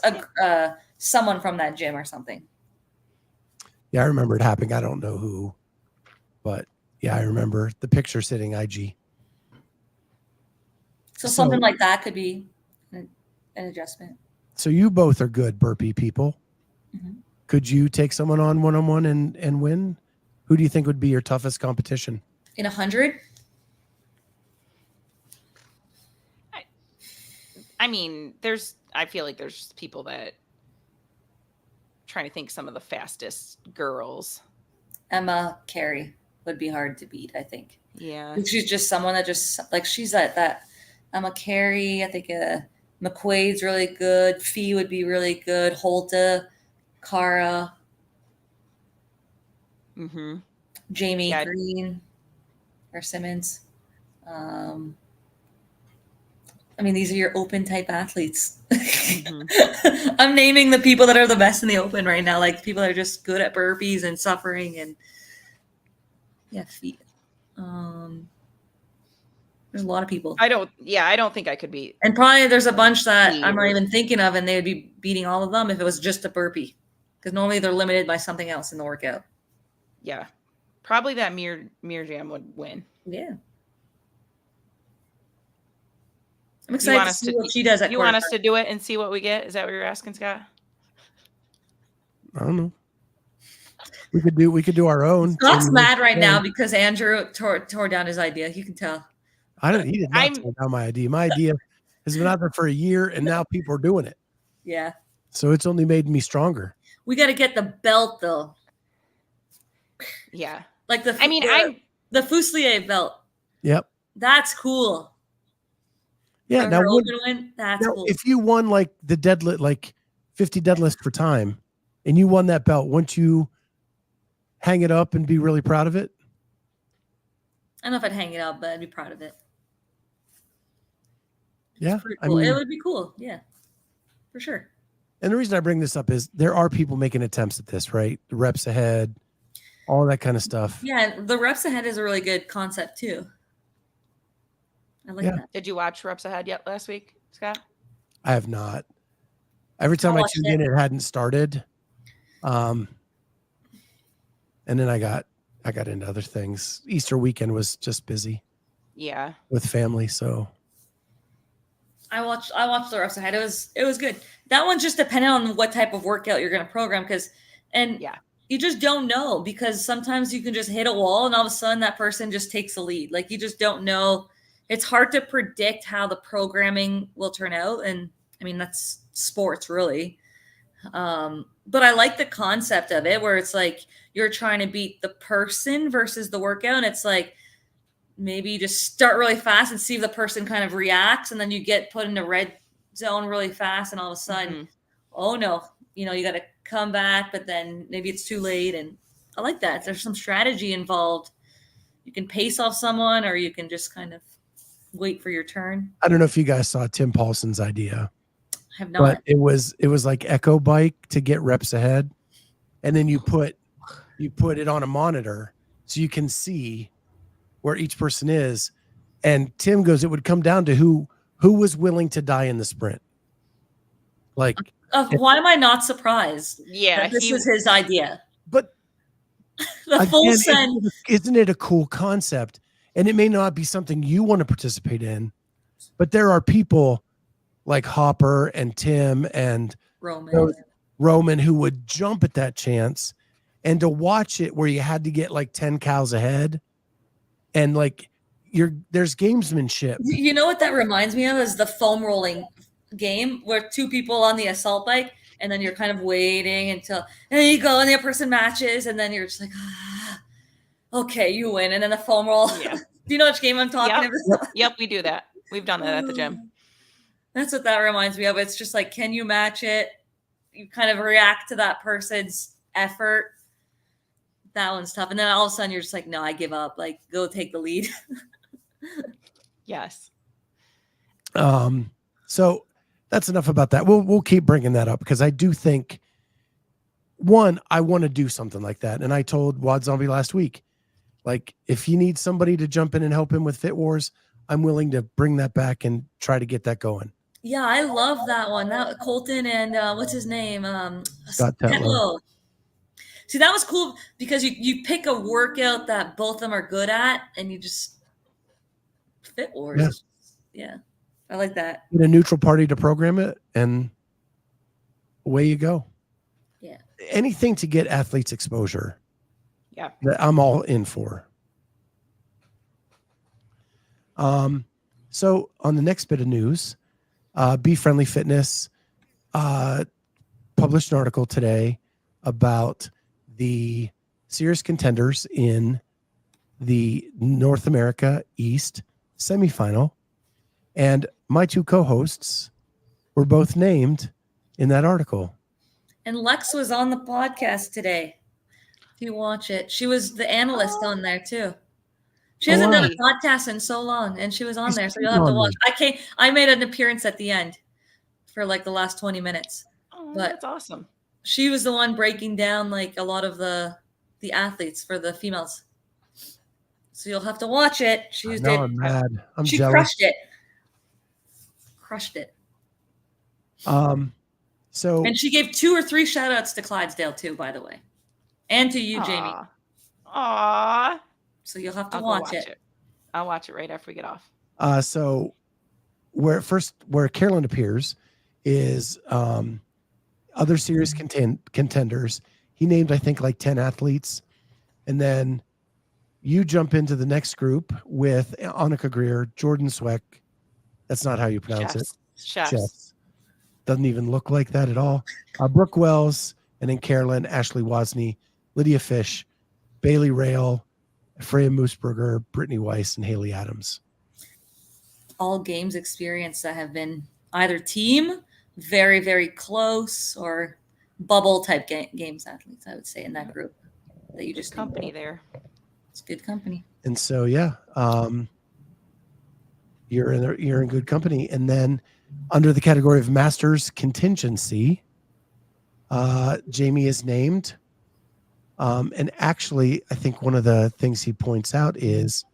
someone from that gym or something. Yeah, I remember it happening. I don't know who, but yeah, I remember the picture sitting IG. So something like that could be an adjustment. So you both are good burpee people. Mm-hmm. Could you take someone on one-on-one and win? Who do you think would be your toughest competition? In 100? I mean, I feel like there's people that trying to think some of the fastest girls. Emma Carey would be hard to beat, I think. Yeah. She's just someone that just, like, she's that Emma Carey. I think McQuaid's really good. Fee would be really good. Holta, Cara. Mm-hmm. Jamie Green or Simmons. I mean, these are your open type athletes. Mm-hmm. I'm naming the people that are the best in the open right now. Like people that are just good at burpees and suffering and feet. There's a lot of people. I don't think I could beat. And probably there's a bunch that I'm not even thinking of, and they would be beating all of them if it was just a burpee. Because normally they're limited by something else in the workout. Yeah. Probably that mirror jam would win. Yeah. I'm excited to see what she does at You want us to do it and see what we get? Is that what you're asking, Scott? I don't know. We could do our own. Scott's mad right now because Andrew tore down his idea. You can tell. He did not tear down my idea. My idea has been out there for a year, and now people are doing it. Yeah. So it's only made me stronger. We got to get the belt though. Yeah. Like the Fuselier belt. Yep. That's cool. Yeah. Now, that's cool. If you won like the deadlift, like 50 deadlifts for time, and you won that belt, wouldn't you hang it up and be really proud of it? I don't know if I'd hang it up, but I'd be proud of it. Yeah. Cool. I mean, it would be cool. Yeah, for sure. And the reason I bring this up is there are people making attempts at this, right? The reps ahead, all that kind of stuff. Yeah. The reps ahead is a really good concept too. I like that. Did you watch Reps Ahead yet last week, Scott? I have not. Every time I tuned in, it hadn't started. And then I got into other things. Easter weekend was just busy. Yeah. With family, so I watched the Reps Ahead. It was good. That one's just dependent on what type of workout you're going to program you just don't know, because sometimes you can just hit a wall and all of a sudden that person just takes the lead. Like, you just don't know. It's hard to predict how the programming will turn out. And I mean, that's sports really. But I like the concept of it where it's like you're trying to beat the person versus the workout. And it's like, maybe you just start really fast and see if the person kind of reacts. And then you get put in a red zone really fast. And all of a sudden, oh no, you got to come back, but then maybe it's too late. And I like that. There's some strategy involved. You can pace off someone, or you can just kind of wait for your turn. I don't know if you guys saw Tim Paulson's idea. I have not. But it was like Echo Bike to get reps ahead, and then you put it on a monitor so you can see where each person is. And Tim goes, it would come down to who was willing to die in the sprint. Like, why am I not surprised? Yeah, that this is his idea. But the full send. Isn't it a cool concept? And it may not be something you want to participate in, but there are people like Hopper and Tim and Roman who would jump at that chance. And to watch it where you had to get like 10 cows ahead, and like there's gamesmanship. You know what that reminds me of is the foam rolling game where two people on the assault bike, and then you're kind of waiting until, and then you go and the other person matches, and then you're just like, okay, you win. And then the foam roll. Yeah. Do you know which game I'm talking about? Yep, we do that. We've done that at the gym. That's what that reminds me of. It's just like, can you match it? You kind of react to that person's effort. That one's tough. And then all of a sudden you're just like, no, I give up. Like, go take the lead. Yes. So that's enough about that. We'll keep bringing that up, because I do think, one, I want to do something like that. And I told WODZombie last week, like, if he needs somebody to jump in and help him with Fit Wars, I'm willing to bring that back and try to get that going. Yeah, I love that one. That Colton and what's his name? Scott Tetlow. See, that was cool because you pick a workout that both of them are good at, and you just Fit Wars. Yeah. I like that. Get a neutral party to program it, and away you go. Yeah. Anything to get athletes exposure. Yeah. That I'm all in for. So on the next bit of news, Be Friendly Fitness published an article today about the serious contenders in the North America East Semifinal. And my two co-hosts were both named in that article. And Lex was on the podcast today. If you watch it, she was the analyst on there too. She hasn't done a podcast in so long, and she was on there, so you'll have to watch. I made an appearance at the end for like the last 20 minutes. Oh, but that's awesome. She was the one breaking down like a lot of the athletes for the females. So you'll have to watch it. I'm mad. She jealous. Crushed it. So, and she gave 2 or 3 shout outs to Clydesdale too, by the way. And to you, Jamie. Aww. So you'll have to watch it. I'll watch it right after we get off. So where Carolyne appears is other serious contenders. He named, I think, like 10 athletes. And then you jump into the next group with Annika Greer, Jordan Sweck. That's not how you pronounce it. Chefs. Doesn't even look like that at all. Brooke Wells, and then Carolyne, Ashley Wozni, Lydia Fish, Bailey Rail, Freya Moosberger, Brittany Weiss, and Haley Adams. All games experience that have been either team, very, very close, or bubble type games athletes, I would say, in that group that you just company there. It's good company. And so, yeah, you're in good company. And then under the category of Masters contingency, Jamie is named. And actually, I think one of the things he points out is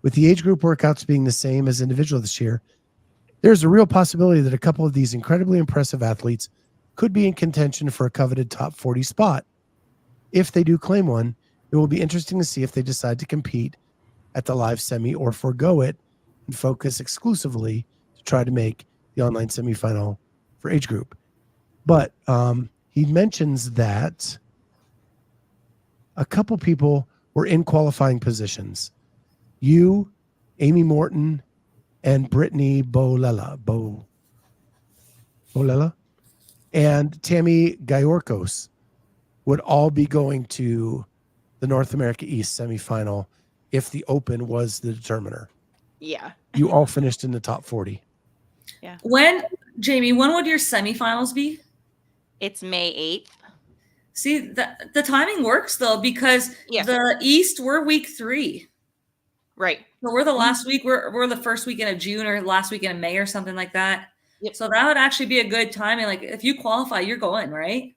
with the age group workouts being the same as individual this year, there's a real possibility that a couple of these incredibly impressive athletes could be in contention for a coveted top 40 spot. If they do claim one, it will be interesting to see if they decide to compete at the live semi or forego it and focus exclusively to try to make the online semifinal for age group. But he mentions that a couple people were in qualifying positions. You, Amy Morton, and Brittany Bolela, and Tammy Gayorkos would all be going to the North America East semifinal if the Open was the determiner. Yeah. You all finished in the top 40. Yeah. Jamie, when would your semifinals be? It's May 8th. See, the timing works though, because the East, we're week 3. Right. So we're the last week, we're the first weekend of June or last weekend of May or something like that. Yep. So that would actually be a good timing. Like if you qualify, you're going, right?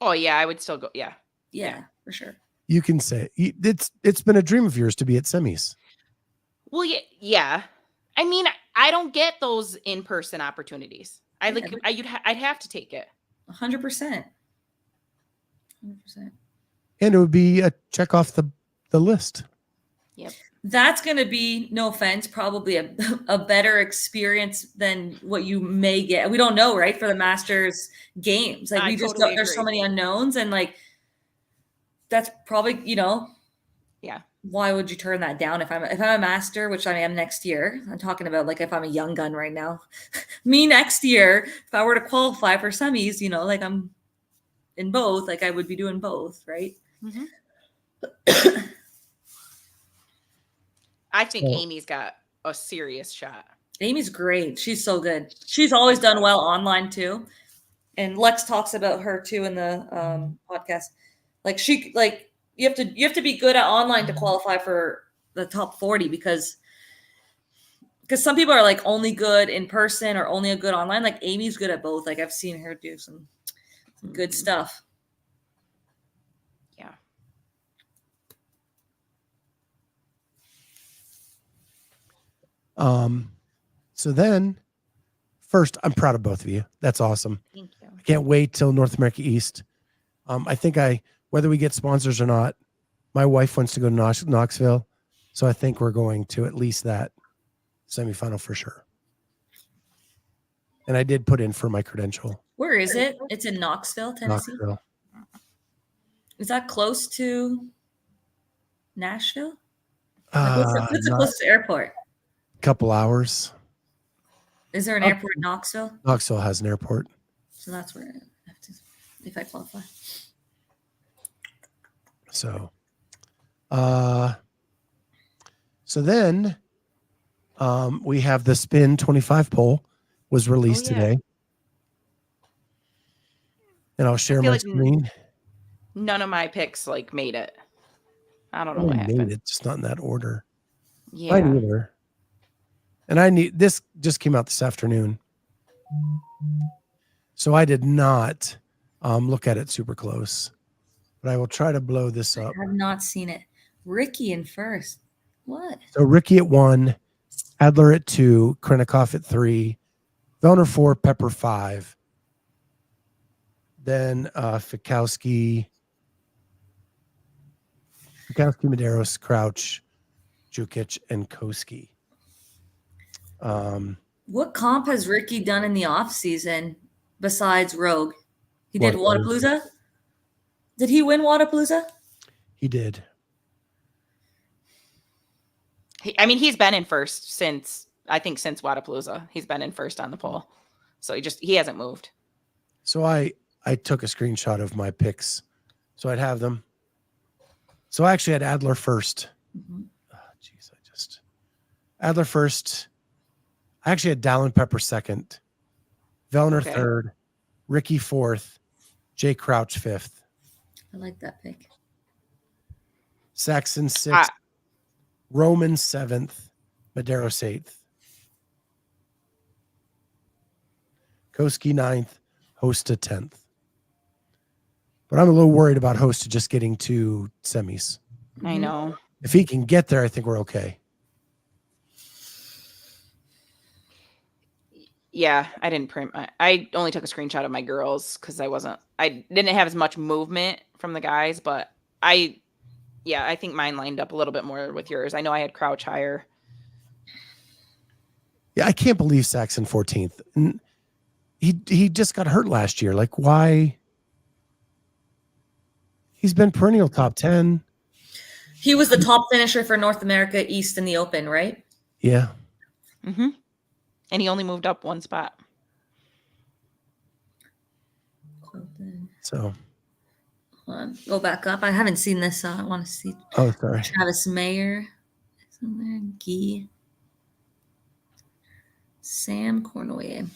Oh yeah, I would still go. Yeah. Yeah, for sure. You can say it's been a dream of yours to be at semis. Well, yeah. I mean, I don't get those in-person opportunities. I'd have to take it. 100%. 100%. And it would be a check off the list. Yep. That's going to be, no offense, probably a better experience than what you may get. We don't know, right? For the Masters games. Like we just don't, there's so many unknowns, and like that's probably, yeah. Why would you turn that down if I'm a master, which I am next year? I'm talking about like if I'm a young gun right now. Me next year, if I were to qualify for semis, like I'm in both, like I would be doing both, right? Mm-hmm. I think Amy's got a serious shot. Amy's great. She's so good. She's always done well online too. And Lex talks about her too in the podcast. Like you have to be good at online to qualify for the top 40 because some people are like only good in person or only good online. Like Amy's good at both. Like I've seen her do some good stuff. Yeah. So then first, I'm proud of both of you. That's awesome. Thank you. I can't wait till North America East. I think whether we get sponsors or not, my wife wants to go to Knoxville. So I think we're going to at least that semifinal for sure. And I did put in for my credential. Where is it? It's in Knoxville, Tennessee. Knoxville. Is that close to Nashville? What's the closest airport? Couple hours. Is there an airport in Knoxville? Knoxville has an airport. So that's where I have to, if I qualify. So then we have the Spin 25 poll was released today. And I'll share my screen. None of my picks made it. I don't know what happened. Made it, just not in that order. Yeah. I neither. And this just came out this afternoon. So I did not look at it super close. But I will try to blow this up. I have not seen it. Ricky in first. What? So Ricky at 1, Adler at 2, Krenikoff at 3, Vellner 4, Pepper 5. Then Fikowski, Medeiros, Crouch, Jukic, and Koski. What comp has Ricky done in the off season besides Rogue? He did Wodapalooza. Did he win Wodapalooza? He did. He's been in first since Wodapalooza. He's been in first on the poll. So he hasn't moved. So I took a screenshot of my picks so I'd have them. So I actually had Adler first. Adler first. I actually had Dallin Pepper second, Vellner third, Ricky fourth, Jay Crouch fifth. I like that pick. Saxon sixth, Roman seventh, Medeiros eighth, Koski ninth, Hosta 10th. But I'm a little worried about Hosta just getting to semis. I know. If he can get there, I think we're okay. Yeah, I didn't print. I only took a screenshot of my girls because I didn't have as much movement from the guys, but I think mine lined up a little bit more with yours. I know I had Crouch higher. Yeah, I can't believe Saxon 14th. And he just got hurt last year. Like, why? He's been perennial top 10. He was the top finisher for North America East in the Open, right? Yeah. Mm-hmm. And he only moved up one spot. So. Go back up. I haven't seen this. I want to see. Oh, sorry. Travis Mayer. Guy. Sam Cornoyer.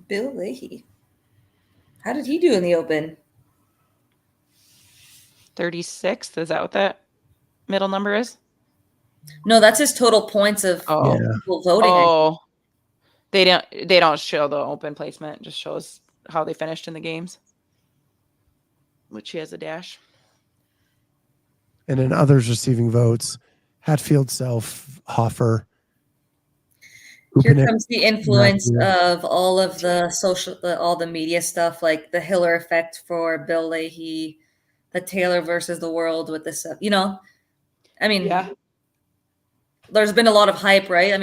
Bill Leahy. How did he do in the Open? 36th. Is that what that middle number is? No, that's his total points of people voting. Oh, they don't show the Open placement. It just shows how they finished in the games, which he has a dash. And then others receiving votes: Hatfield, Self, Hoffer. Here comes the influence of all of the all the media stuff, like the Hiller effect for Bill Leahy, the Taylor versus the world with this stuff. There's been a lot of hype, right?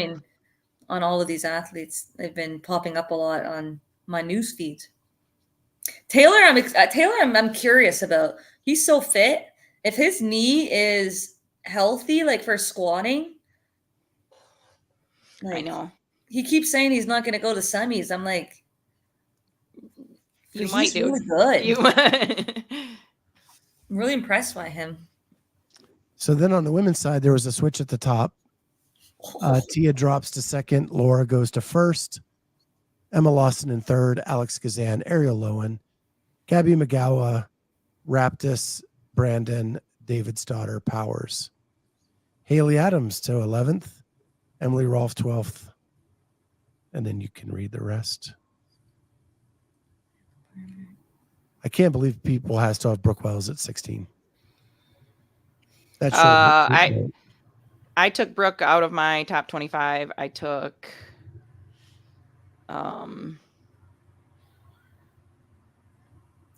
On all of these athletes. They've been popping up a lot on my news feeds. Taylor, I'm curious about. He's so fit. If his knee is healthy, like for squatting, I know. He keeps saying he's not going to go to semis. I'm like, you might do. Really good. I'm really impressed by him. So then on the women's side, there was a switch at the top. Tia drops to second. Laura goes to first. Emma Lawson in third. Alex Kazan, Ariel Lowen, Gabby McGowa, Raptis, Brandon, David's daughter, Powers. Haley Adams to 11th. Emily Rolfe 12th. And then you can read the rest. I can't believe people has to have Brooke Wells at 16. That's I took Brooke out of my top 25. I took a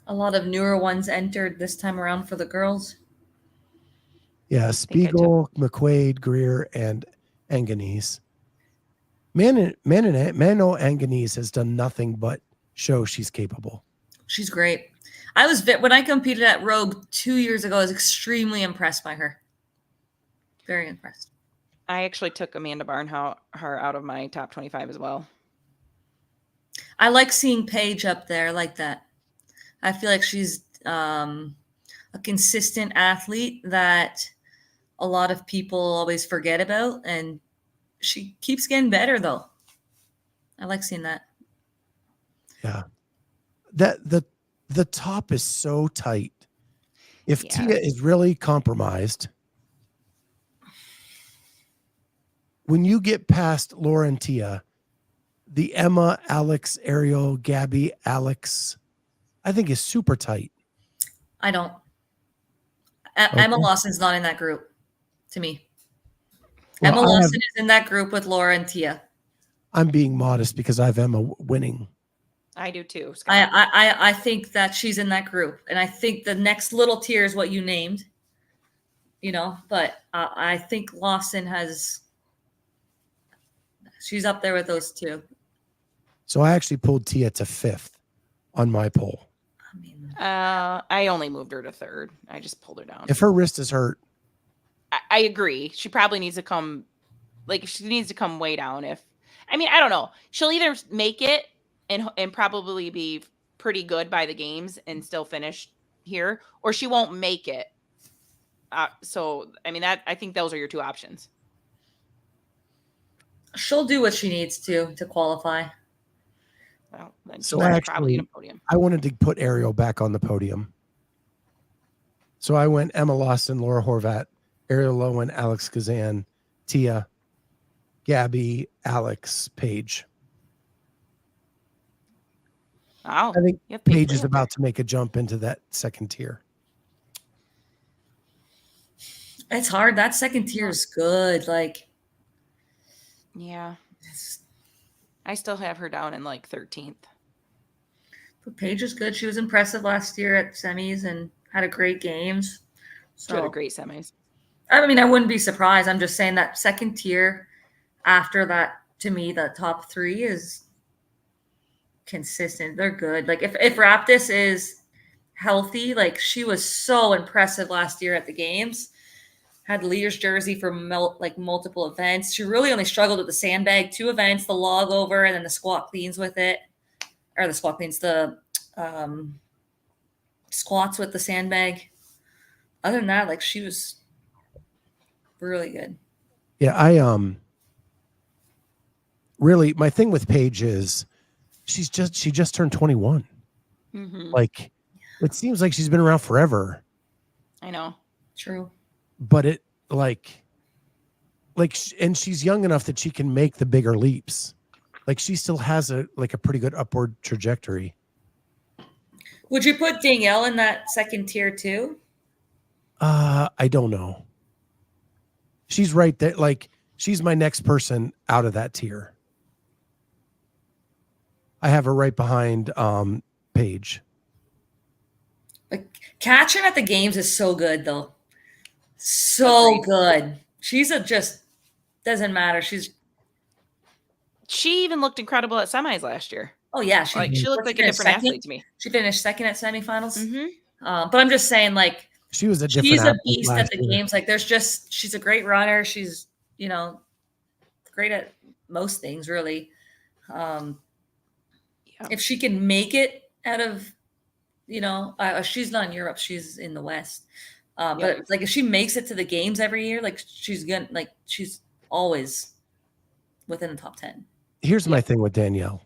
lot of newer ones entered this time around for the girls. Yeah, Spiegel, McQuaid, Greer, and Anganese. Mano Anganese has done nothing but show she's capable. She's great. When I competed at Rogue 2 years ago, I was extremely impressed by her. Very impressed. I actually took Amanda Barnhart out of my top 25 as well. I like seeing Paige up there like that. I feel like she's a consistent athlete that a lot of people always forget about, and she keeps getting better though. I like seeing that. Yeah. The top is so tight. If Tia is really compromised, when you get past Laura and Tia, the Emma, Alex, Ariel, Gabby, Alex, I think is super tight. I don't. Emma Lawson's not in that group to me. Well, Emma Lawson is in that group with Laura and Tia. I'm being modest because I have Emma winning. I do too, Scott. I think that she's in that group. And I think the next little tier is what you named. but I think Lawson she's up there with those two. So I actually pulled Tia to 5th on my poll. I mean, I only moved her to 3rd. I just pulled her down. If her wrist is hurt, I agree. She probably needs to come, way down. I don't know. She'll either make it and probably be pretty good by the games and still finish here, or she won't make it. I think those are your two options. she'll do what she needs to qualify. Well, then So she's I probably in actually- a podium. I wanted to put Ariel back on the podium. So I went Emma Lawson, Laura Horvat, Ariel Lowen, Alex Kazan, Tia, Gabby, Alex, Paige. Wow. I think Yep, Paige is about to make a jump into that second tier. It's hard. That second tier is good. Like, Yeah. I still have her down in 13th. but Paige is good. She was impressive last year at semis and had a great games. She had a So great semis. I mean, I wouldn't be surprised. I'm just saying that second tier after that, to me, the top 3 is consistent. They're good. Like if Raptis is healthy, like she was so impressive last year at the games. Had the leader's jersey for multiple events. She really only struggled with the sandbag 2 events, the log over, and then the squat cleans with it. Or the squat cleans, the squats with the sandbag. Other than that, like she was really good. Yeah, I really, my thing with Paige is she just turned 21. Mm-hmm. Like it seems like she's been around forever. I know. True. But it and she's young enough that she can make the bigger leaps. Like she still has a pretty good upward trajectory. Would you put Danielle in that second tier too? I don't know. She's right there. Like she's my next person out of that tier. I have her right behind Paige. Like catching at the games is so good though. So good. She's just doesn't matter. She even looked incredible at semis last year. Oh yeah, She looked like a different athlete to me. She finished second at semifinals. Mm-hmm. But I'm just saying, like She was a different she's a athlete beast last at the year. games. Like she's a great runner. She's great at most things really. If she can make it out of, she's not in Europe, she's in the West. But like if she makes it to the games every year, like she's always within the top 10. Here's my thing with Danielle.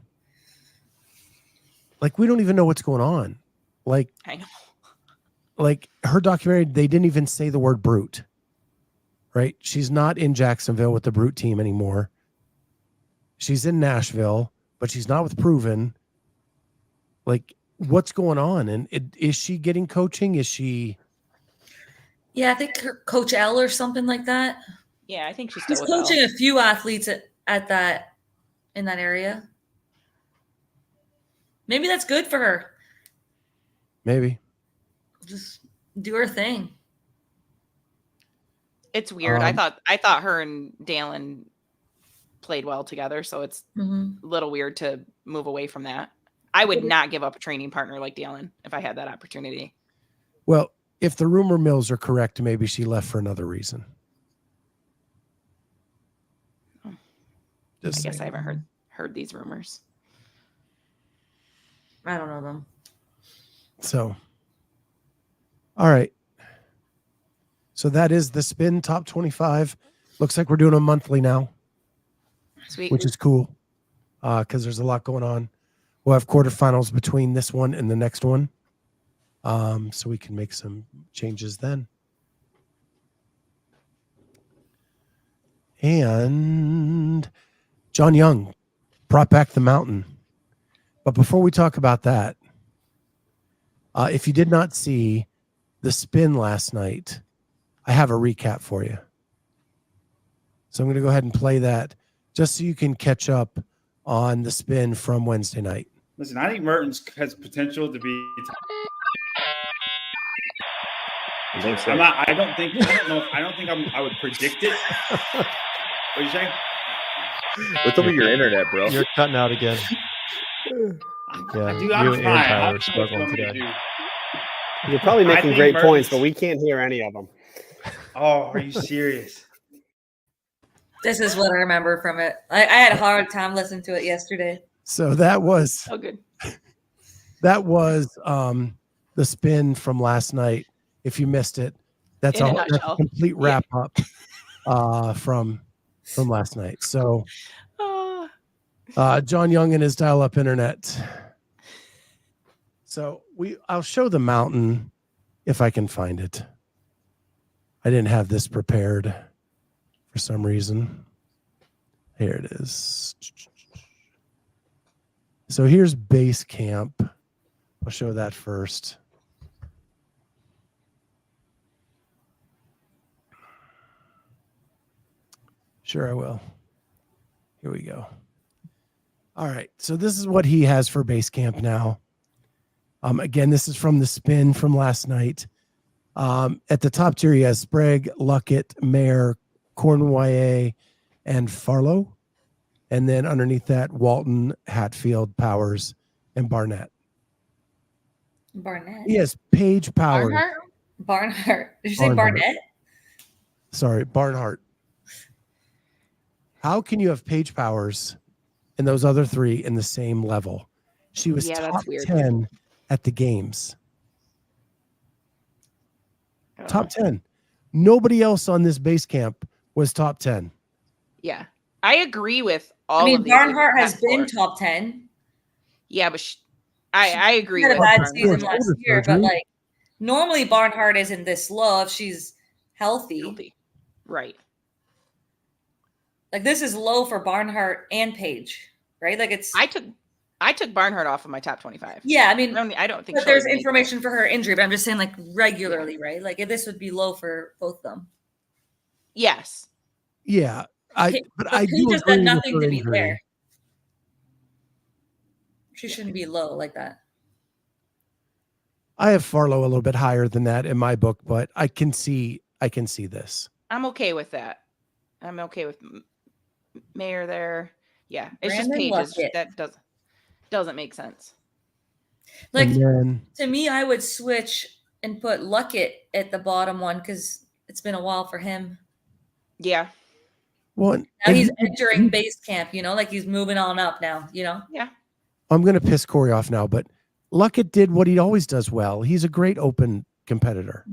Like we don't even know what's going on. Like I know. Like her documentary, they didn't even say the word brute. Right? She's not in Jacksonville with the brute team anymore. She's in Nashville, but she's not with Proven. Like what's going on? And is she getting coaching? Is she? Yeah, I think her Coach L or something like that. Yeah, I think she's She's still coaching a few athletes in that area. Maybe that's good for her. Maybe. Just do her thing. It's weird. I thought her and Dalen played well together, so it's a little weird to move away from that. I would not give up a training partner like Dalen if I had that opportunity. Well, if the rumor mills are correct, maybe she left for another reason. I guess I haven't heard these rumors. I don't know them. So, all right. So that is the Spin Top 25. Looks like we're doing a monthly now. Sweet. Which is cool because there's a lot going on. We'll have quarterfinals between this one and the next one. So we can make some changes then. And John Young brought back the mountain. But before we talk about that, if you did not see the Spin last night, I have a recap for you. So I'm going to go ahead and play that just so you can catch up on the Spin from Wednesday night. Listen, I think Mertens has potential to be Don't say. I don't think I would predict it. What'd you say? What's up with your internet, bro? You're cutting out again. Yeah, Dude, you I'm and trying. Tyler I are don't know what you struggling want me to today. do. You're probably I making think great Mertens- points, but we can't hear any of them. Oh, are you serious? This is what I remember from it. I had a hard time listening to it yesterday. So that was Oh, good. the spin from last night. If you missed it, that's In a that's a nutshell. complete wrap up from last night. So John Young and his dial-up internet. So I'll show the mountain if I can find it. I didn't have this prepared for some reason. Here it is. So here's base camp. I'll show that first. Sure, I will. Here we go. All right. So this is what he has for base camp now. Again, this is from the spin from last night. At the top tier, he has Sprague, Luckett, Mayer, Cornwall, and Farlow. And then underneath that, Walton, Hatfield, Powers, and Barnett. Barnett. He has Paige Powers. Barnhart. Did you say Barnett? Sorry, Barnhart. How can you have Paige Powers and those other three in the same level? She was top that's weird. 10 at the games. Top 10. Nobody else on this base camp was top 10. Yeah. I agree with all I of mean, these. Barnhart has except been for- top 10. Yeah, but I agree She had with a bad Barnhart. season Barnhart. last year, but like normally Barnhart isn't this low if she's healthy. Healthy. Right. Like this is low for Barnhart and Paige, right? Like it's I took Barnhart off of my top 25. yeah. I mean, I don't think but she'll there's even make it. information for her injury, but I'm just saying like regularly, right? Like this would be low for both of them. Yes. Yeah. Paige do has agree done with nothing her to be injury. there. She shouldn't be low like that. I have Farlow a little bit higher than that in my book, but I can see this. I'm okay with that. I'm okay with Mayor there. Yeah. It's just Brandon Pages. Luckett. That doesn't make sense. Like And then, to me, I would switch and put Luckett at the bottom one because it's been a while for him. Yeah. well, Now and he's entering base camp, like he's moving on up now, Yeah. I'm going to piss Corey off now, but Luckett did what he always does well. He's a great open competitor.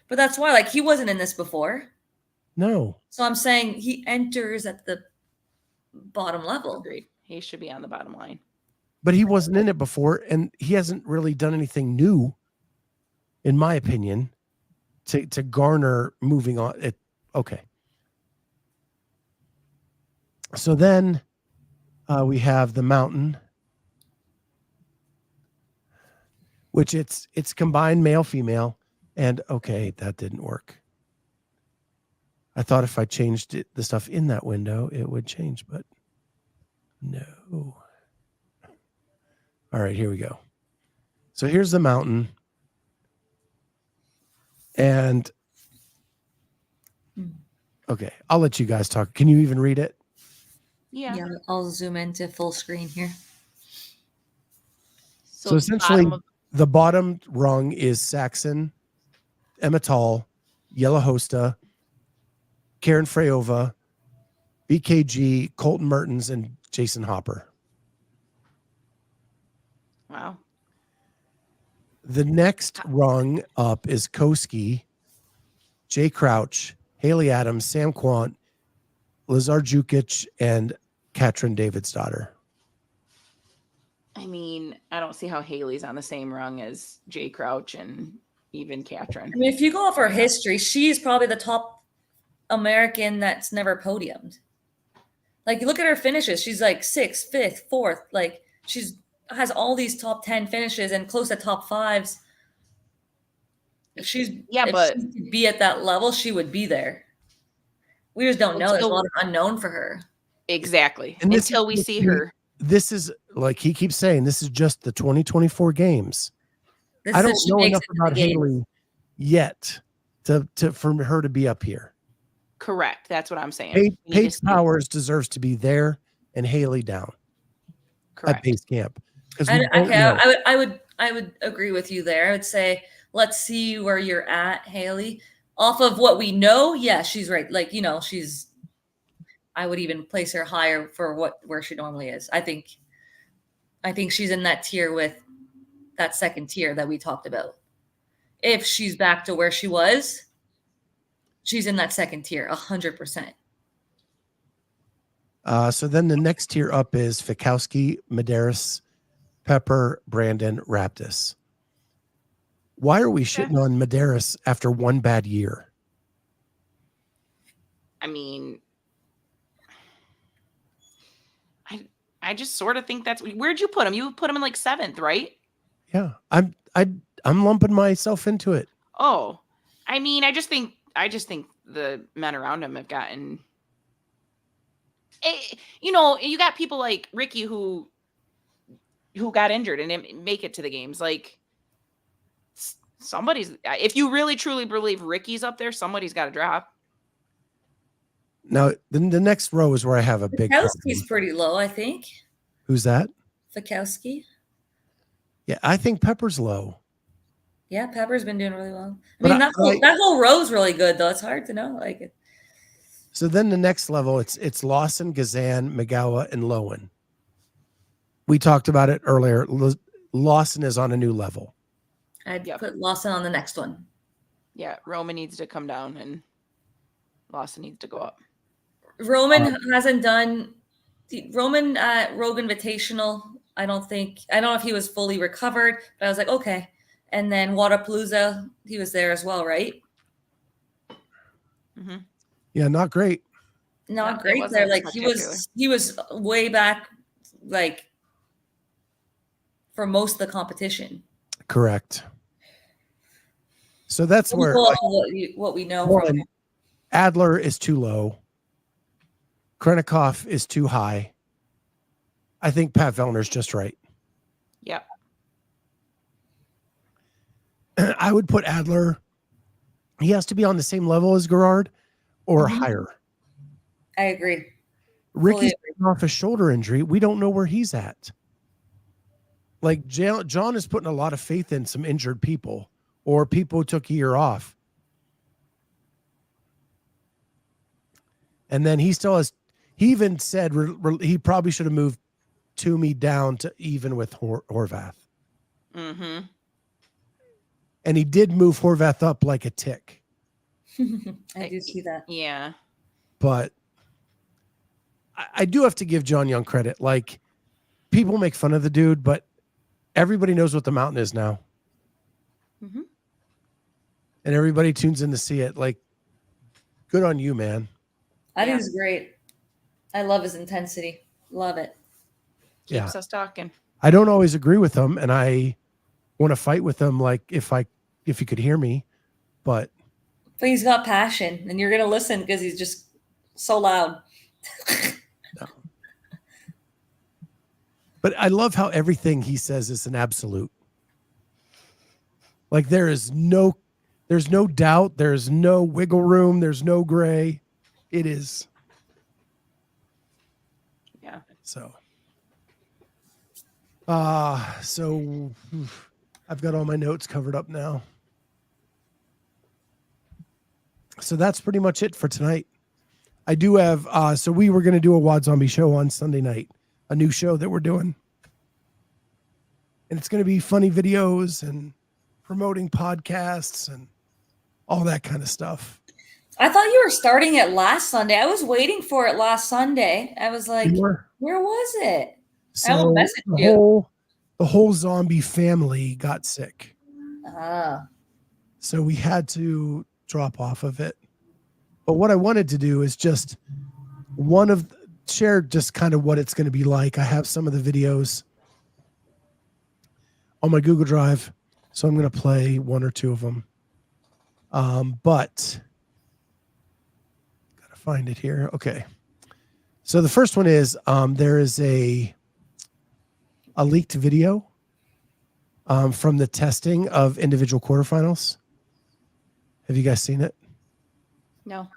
But that's why, like, he wasn't in this before. No. So I'm saying he enters at the bottom level. Agreed. He should be on the bottom line. But he wasn't in it before, and he hasn't really done anything new, in my opinion, to garner moving on. Okay. So then we have the mountain, which it's combined male, female, and okay, that didn't work. I thought if I changed the stuff in that window, it would change, but no. All right, here we go. So here's the mountain. And okay, I'll let you guys talk. Can you even read it? Yeah. I'll zoom into full screen here. So essentially, the bottom rung is Saxon, Emma Tall, Yella Hosta, Karen Freyova, BKG, Colton Mertens, and Jason Hopper. Wow. The next rung up is Koski, Jay Crouch, Haley Adams, Sam Quant, Lazar Jukic, and Katrin Davidsdottir. I mean, I don't see how Haley's on the same rung as Jay Crouch and even Katrin. I mean, if you go off her history, she's probably the top American that's never podiumed. Like, you look at her finishes. She's like 6th, 5th, 4th. Like, she's has all these top 10 finishes and close to top 5s. If she could be at that level, she would be there. We just don't know. There's a lot of unknown for her. Exactly. And until we see her. This is, like he keeps saying, this is just the 2024 games. I don't know enough about Haley yet for her to be up here. Correct. That's what I'm saying. Paige Powers deserves to be there and Haley down at base camp. I would agree with you there. I would say, let's see where you're at, Haley. Off of what we know, yeah, she's right. Like, I would even place her higher for where she normally is. I think she's in that tier with that second tier that we talked about. If she's back to where she was, she's in that second tier, 100%. So then the next tier up is Fikowski, Medeiros, Pepper, Brandon, Raptis. Why are we shitting on Medeiros after one bad year? I mean, I just sort of think where'd you put him? You put him in like 7th, right? Yeah, I'm lumping myself into it. Oh, I mean, I just think the men around him have gotten. You got people like Ricky who got injured and didn't make it to the games. Like if you really truly believe Ricky's up there, somebody's got to drop. Now, the next row is where I have a big problem. Fikowski's pretty low, I think. Who's that? Fikowski. Yeah, I think Pepper's low. Yeah, Pepper's been doing really well. That whole row's really good, though. It's hard to know. Like it. So then the next level, it's Lawson, Gazan, Magawa, and Lowen. We talked about it earlier. Lawson is on a new level. I'd put Lawson on the next one. Yeah, Roman needs to come down and Lawson needs to go up. Roman hasn't done Roman Rogue Invitational. I don't know if he was fully recovered, but I was like, okay. And then Wadapalooza, he was there as well, right? Mm-hmm. Yeah, not great. Not great there. Like he was way back, like for most of the competition. Correct. So that's where what we know from him. Adler is too low. Krennikov is too high. I think Pat Vellner's just right. Yep. I would put Adler. He has to be on the same level as Gerard or higher. I agree. Ricky's off a shoulder injury. We don't know where he's at. Like John is putting a lot of faith in some injured people or people who took a year off. And then he even said he probably should have moved Toomey down to even with Horvath. Mm-hmm. And he did move Horvath up like a tick. I do see that. Yeah. But I do have to give John Young credit. Like, people make fun of the dude, but everybody knows what the mountain is now. Mm-hmm. And everybody tunes in to see it. Like, good on you, man. I think it's great. I love his intensity. Love it. Keeps us talking. I don't always agree with him, and I want to fight with him. Like if he could hear me, but he's got passion, and you're gonna listen because he's just so loud. No. But I love how everything he says is an absolute. Like there's no doubt, there's no wiggle room, there's no gray. It is. Yeah. So I've got all my notes covered up now. So that's pretty much it for tonight. I do have, so we were going to do a WODZombie show on Sunday night, a new show that we're doing. And it's going to be funny videos and promoting podcasts and all that kind of stuff. I thought you were starting it last Sunday. I was waiting for it last Sunday. I was like, where was it? So I will message you. The whole zombie family got sick. So we had to drop off of it. But what I wanted to do is just share just kind of what it's going to be like. I have some of the videos on my Google Drive, so I'm going to play one or two of them. But gotta find it here. Okay. So the first one is there is a leaked video from the testing of individual quarterfinals. Have you guys seen it? No.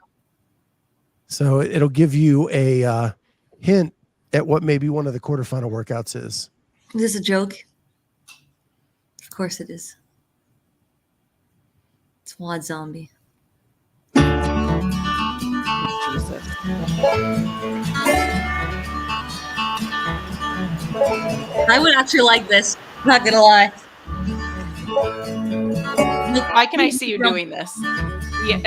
So it'll give you a hint at what maybe one of the quarterfinal workouts is. Is this a joke? Of course it is. It's WODZombie. Jesus. I would actually like this. Not gonna lie. Why can I see you doing this? Yeah.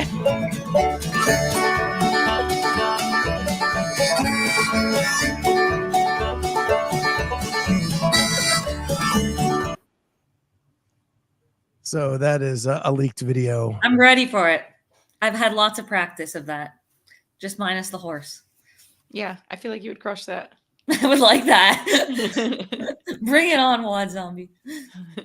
So that is a leaked video. I'm ready for it. I've had lots of practice of that. Just minus the horse. Yeah, I feel like you would crush that. I would like that. Bring it on, WODZombie.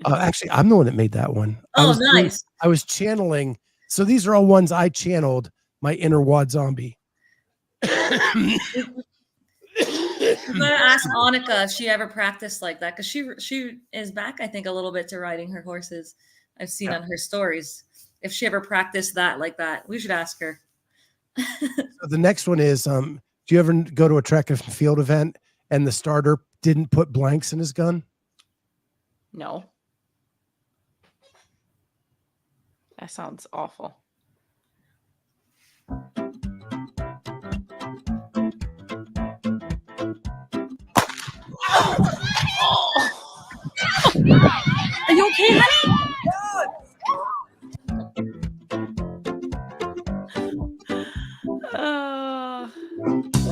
Actually, I'm the one that made that one. Oh, nice. I was channeling. So these are all ones I channeled my inner WODZombie. I'm gonna ask Annika if she ever practiced like that, because she is back, I think, a little bit to riding her horses. I've seen on her stories. If she ever practiced that like that, we should ask her. So the next one is, do you ever go to a track and field event and the starter didn't put blanks in his gun? No. That sounds awful. Are you okay, honey?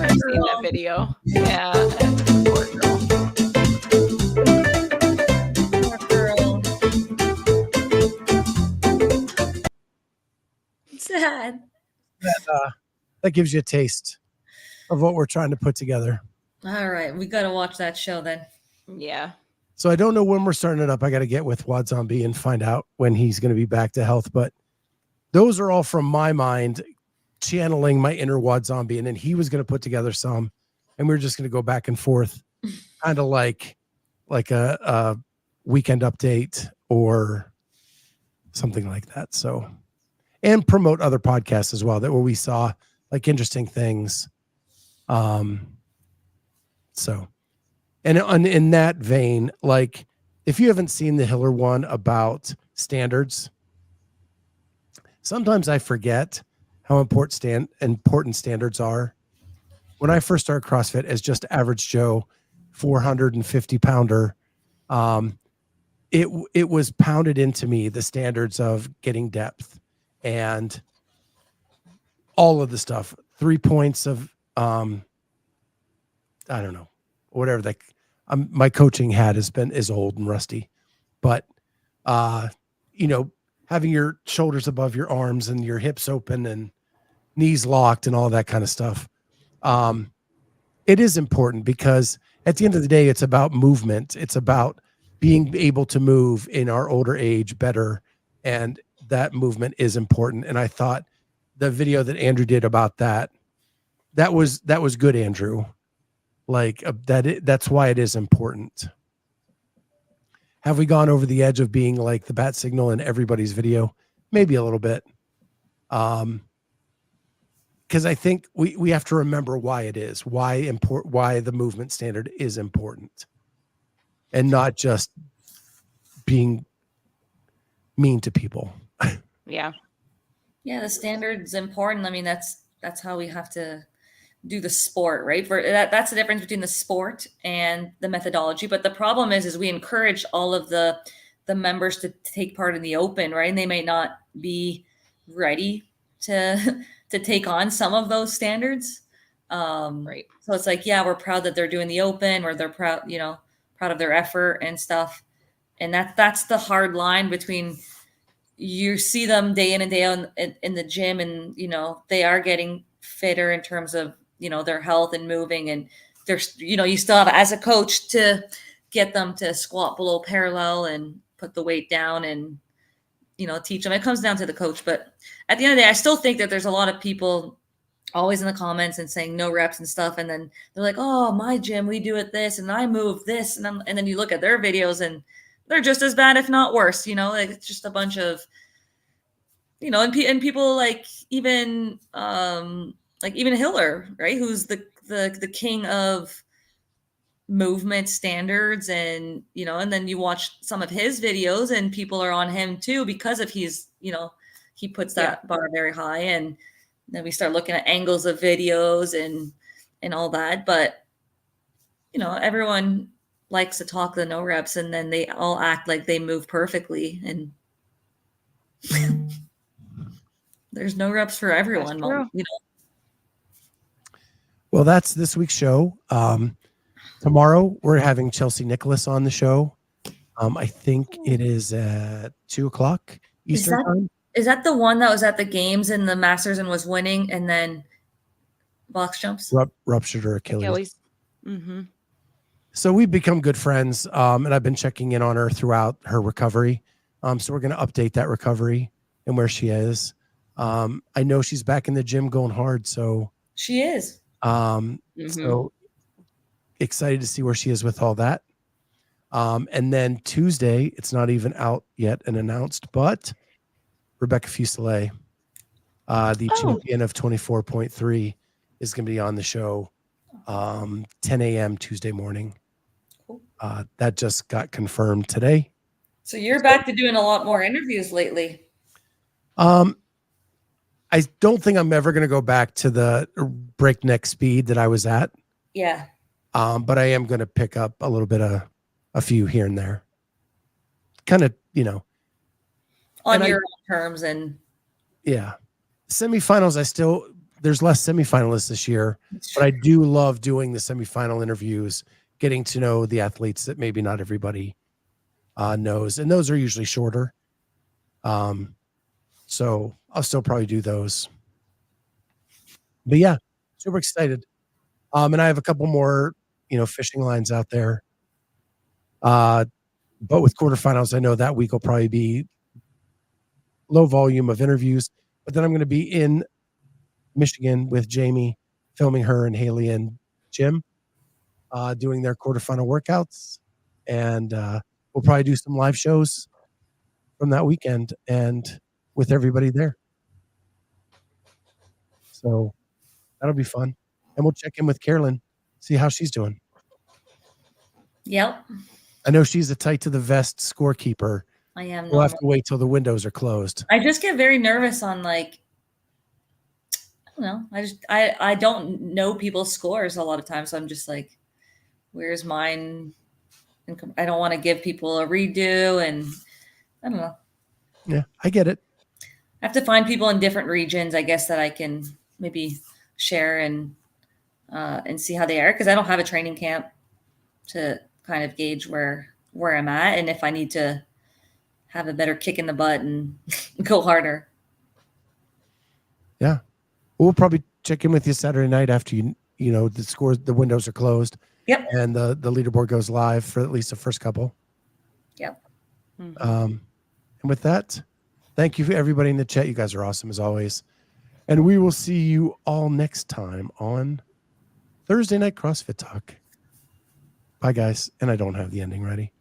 I've seen that video. Yeah. Poor girl. Poor girl. Sad. That gives you a taste of what we're trying to put together. All right, we got to watch that show then. Yeah. So I don't know when we're starting it up. I got to get with WODZombie and find out when he's going to be back to health. But those are all from my mind, channeling my inner WODZombie. And then he was going to put together some, and we were just going to go back and forth, kind of like a weekend update or something like that. So, and promote other podcasts as well, that where we saw like interesting things. So, and in that vein, like if you haven't seen the Hiller one about standards, sometimes I forget how important standards are. When I first started CrossFit as just average Joe, 450 pounder, it was pounded into me, the standards of getting depth and all of the stuff. 3 points of I don't know, whatever that my coaching hat is old and rusty, but having your shoulders above your arms and your hips open and knees locked and all that kind of stuff. It is important because at the end of the day, it's about movement. It's about being able to move in our older age better. And that movement is important. And I thought the video that Andrew did about that was good, Andrew. Like that's why it is important. Have we gone over the edge of being like the bat signal in everybody's video? Maybe a little bit. Because I think we have to remember why it is, why the movement standard is important, and not just being mean to people. Yeah. Yeah, the standard's important. I mean, that's how we have to do the sport, right? That's the difference between the sport and the methodology. But the problem is we encourage all of the members to take part in the open, right? And they may not be ready to take on some of those standards. Right. So it's like, yeah, we're proud that they're doing the open, or they're proud of their effort and stuff. And that's the hard line between, you see them day in and day out in the gym, and they are getting fitter in terms of their health and moving, and there's you still have, as a coach, to get them to squat below parallel and put the weight down and teach them. It comes down to the coach, but at the end of the day, I still think that there's a lot of people always in the comments and saying no reps and stuff, and then they're like, oh, my gym, we do it this and I move this, and then you look at their videos and they're just as bad, if not worse. Like, it's just a bunch of you know, and people like even Hiller, right? Who's the king of movement standards, and you know, and then you watch some of his videos and people are on him too because of he puts that bar very high, and then we start looking at angles of videos and all that. But you know, everyone likes to talk the no reps, and then they all act like they move perfectly, and there's no reps for everyone. You know. Well, that's this week's show. Tomorrow we're having Chelsea Nicholas on the show. I think it is at 2:00 Eastern time. Is that the one that was at the games in the Masters and was winning, and then box jumps? Ruptured her Achilles. Mm-hmm. So we've become good friends, and I've been checking in on her throughout her recovery. So we're going to update that recovery and where she is. I know she's back in the gym going hard. So she is. So excited to see where she is with all that. And then Tuesday, it's not even out yet and announced, but Rebecca Fuselier, the champion of 24.3, is going to be on the show 10 a.m. Tuesday morning. That just got confirmed today. So you're back to doing a lot more interviews lately. I don't think I'm ever going to go back to the breakneck speed that I was at. Yeah. But I am going to pick up a little bit of a few here and there. Kind of, you know. On your own terms and. Yeah. Semifinals, there's less semifinalists this year, but I do love doing the semifinal interviews, getting to know the athletes that maybe not everybody knows. And those are usually shorter. So I'll still probably do those. But yeah, super excited. And I have a couple more, fishing lines out there. But with quarterfinals, I know that week will probably be low volume of interviews. But then I'm going to be in Michigan with Jamie, filming her and Haley and Jim, doing their quarterfinal workouts. And we'll probably do some live shows from that weekend and with everybody there. So that'll be fun. And we'll check in with Carolyne, see how she's doing. Yep. I know she's a tight to the vest scorekeeper. I am. We'll have to wait till the windows are closed. I just get very nervous on I don't know. I don't know people's scores a lot of times. So I'm just like, where's mine? And I don't want to give people a redo, and I don't know. Yeah, I get it. I have to find people in different regions, I guess, that I can maybe share and see how they are, because I don't have a training camp to kind of gauge where I'm at and if I need to have a better kick in the butt and go harder. Yeah. We'll probably check in with you Saturday night after the scores, the windows are closed. Yep. And the leaderboard goes live for at least the first couple. Yep. And with that, thank you for everybody in the chat. You guys are awesome as always. And we will see you all next time on Thursday Night CrossFit Talk. Bye, guys. And I don't have the ending ready.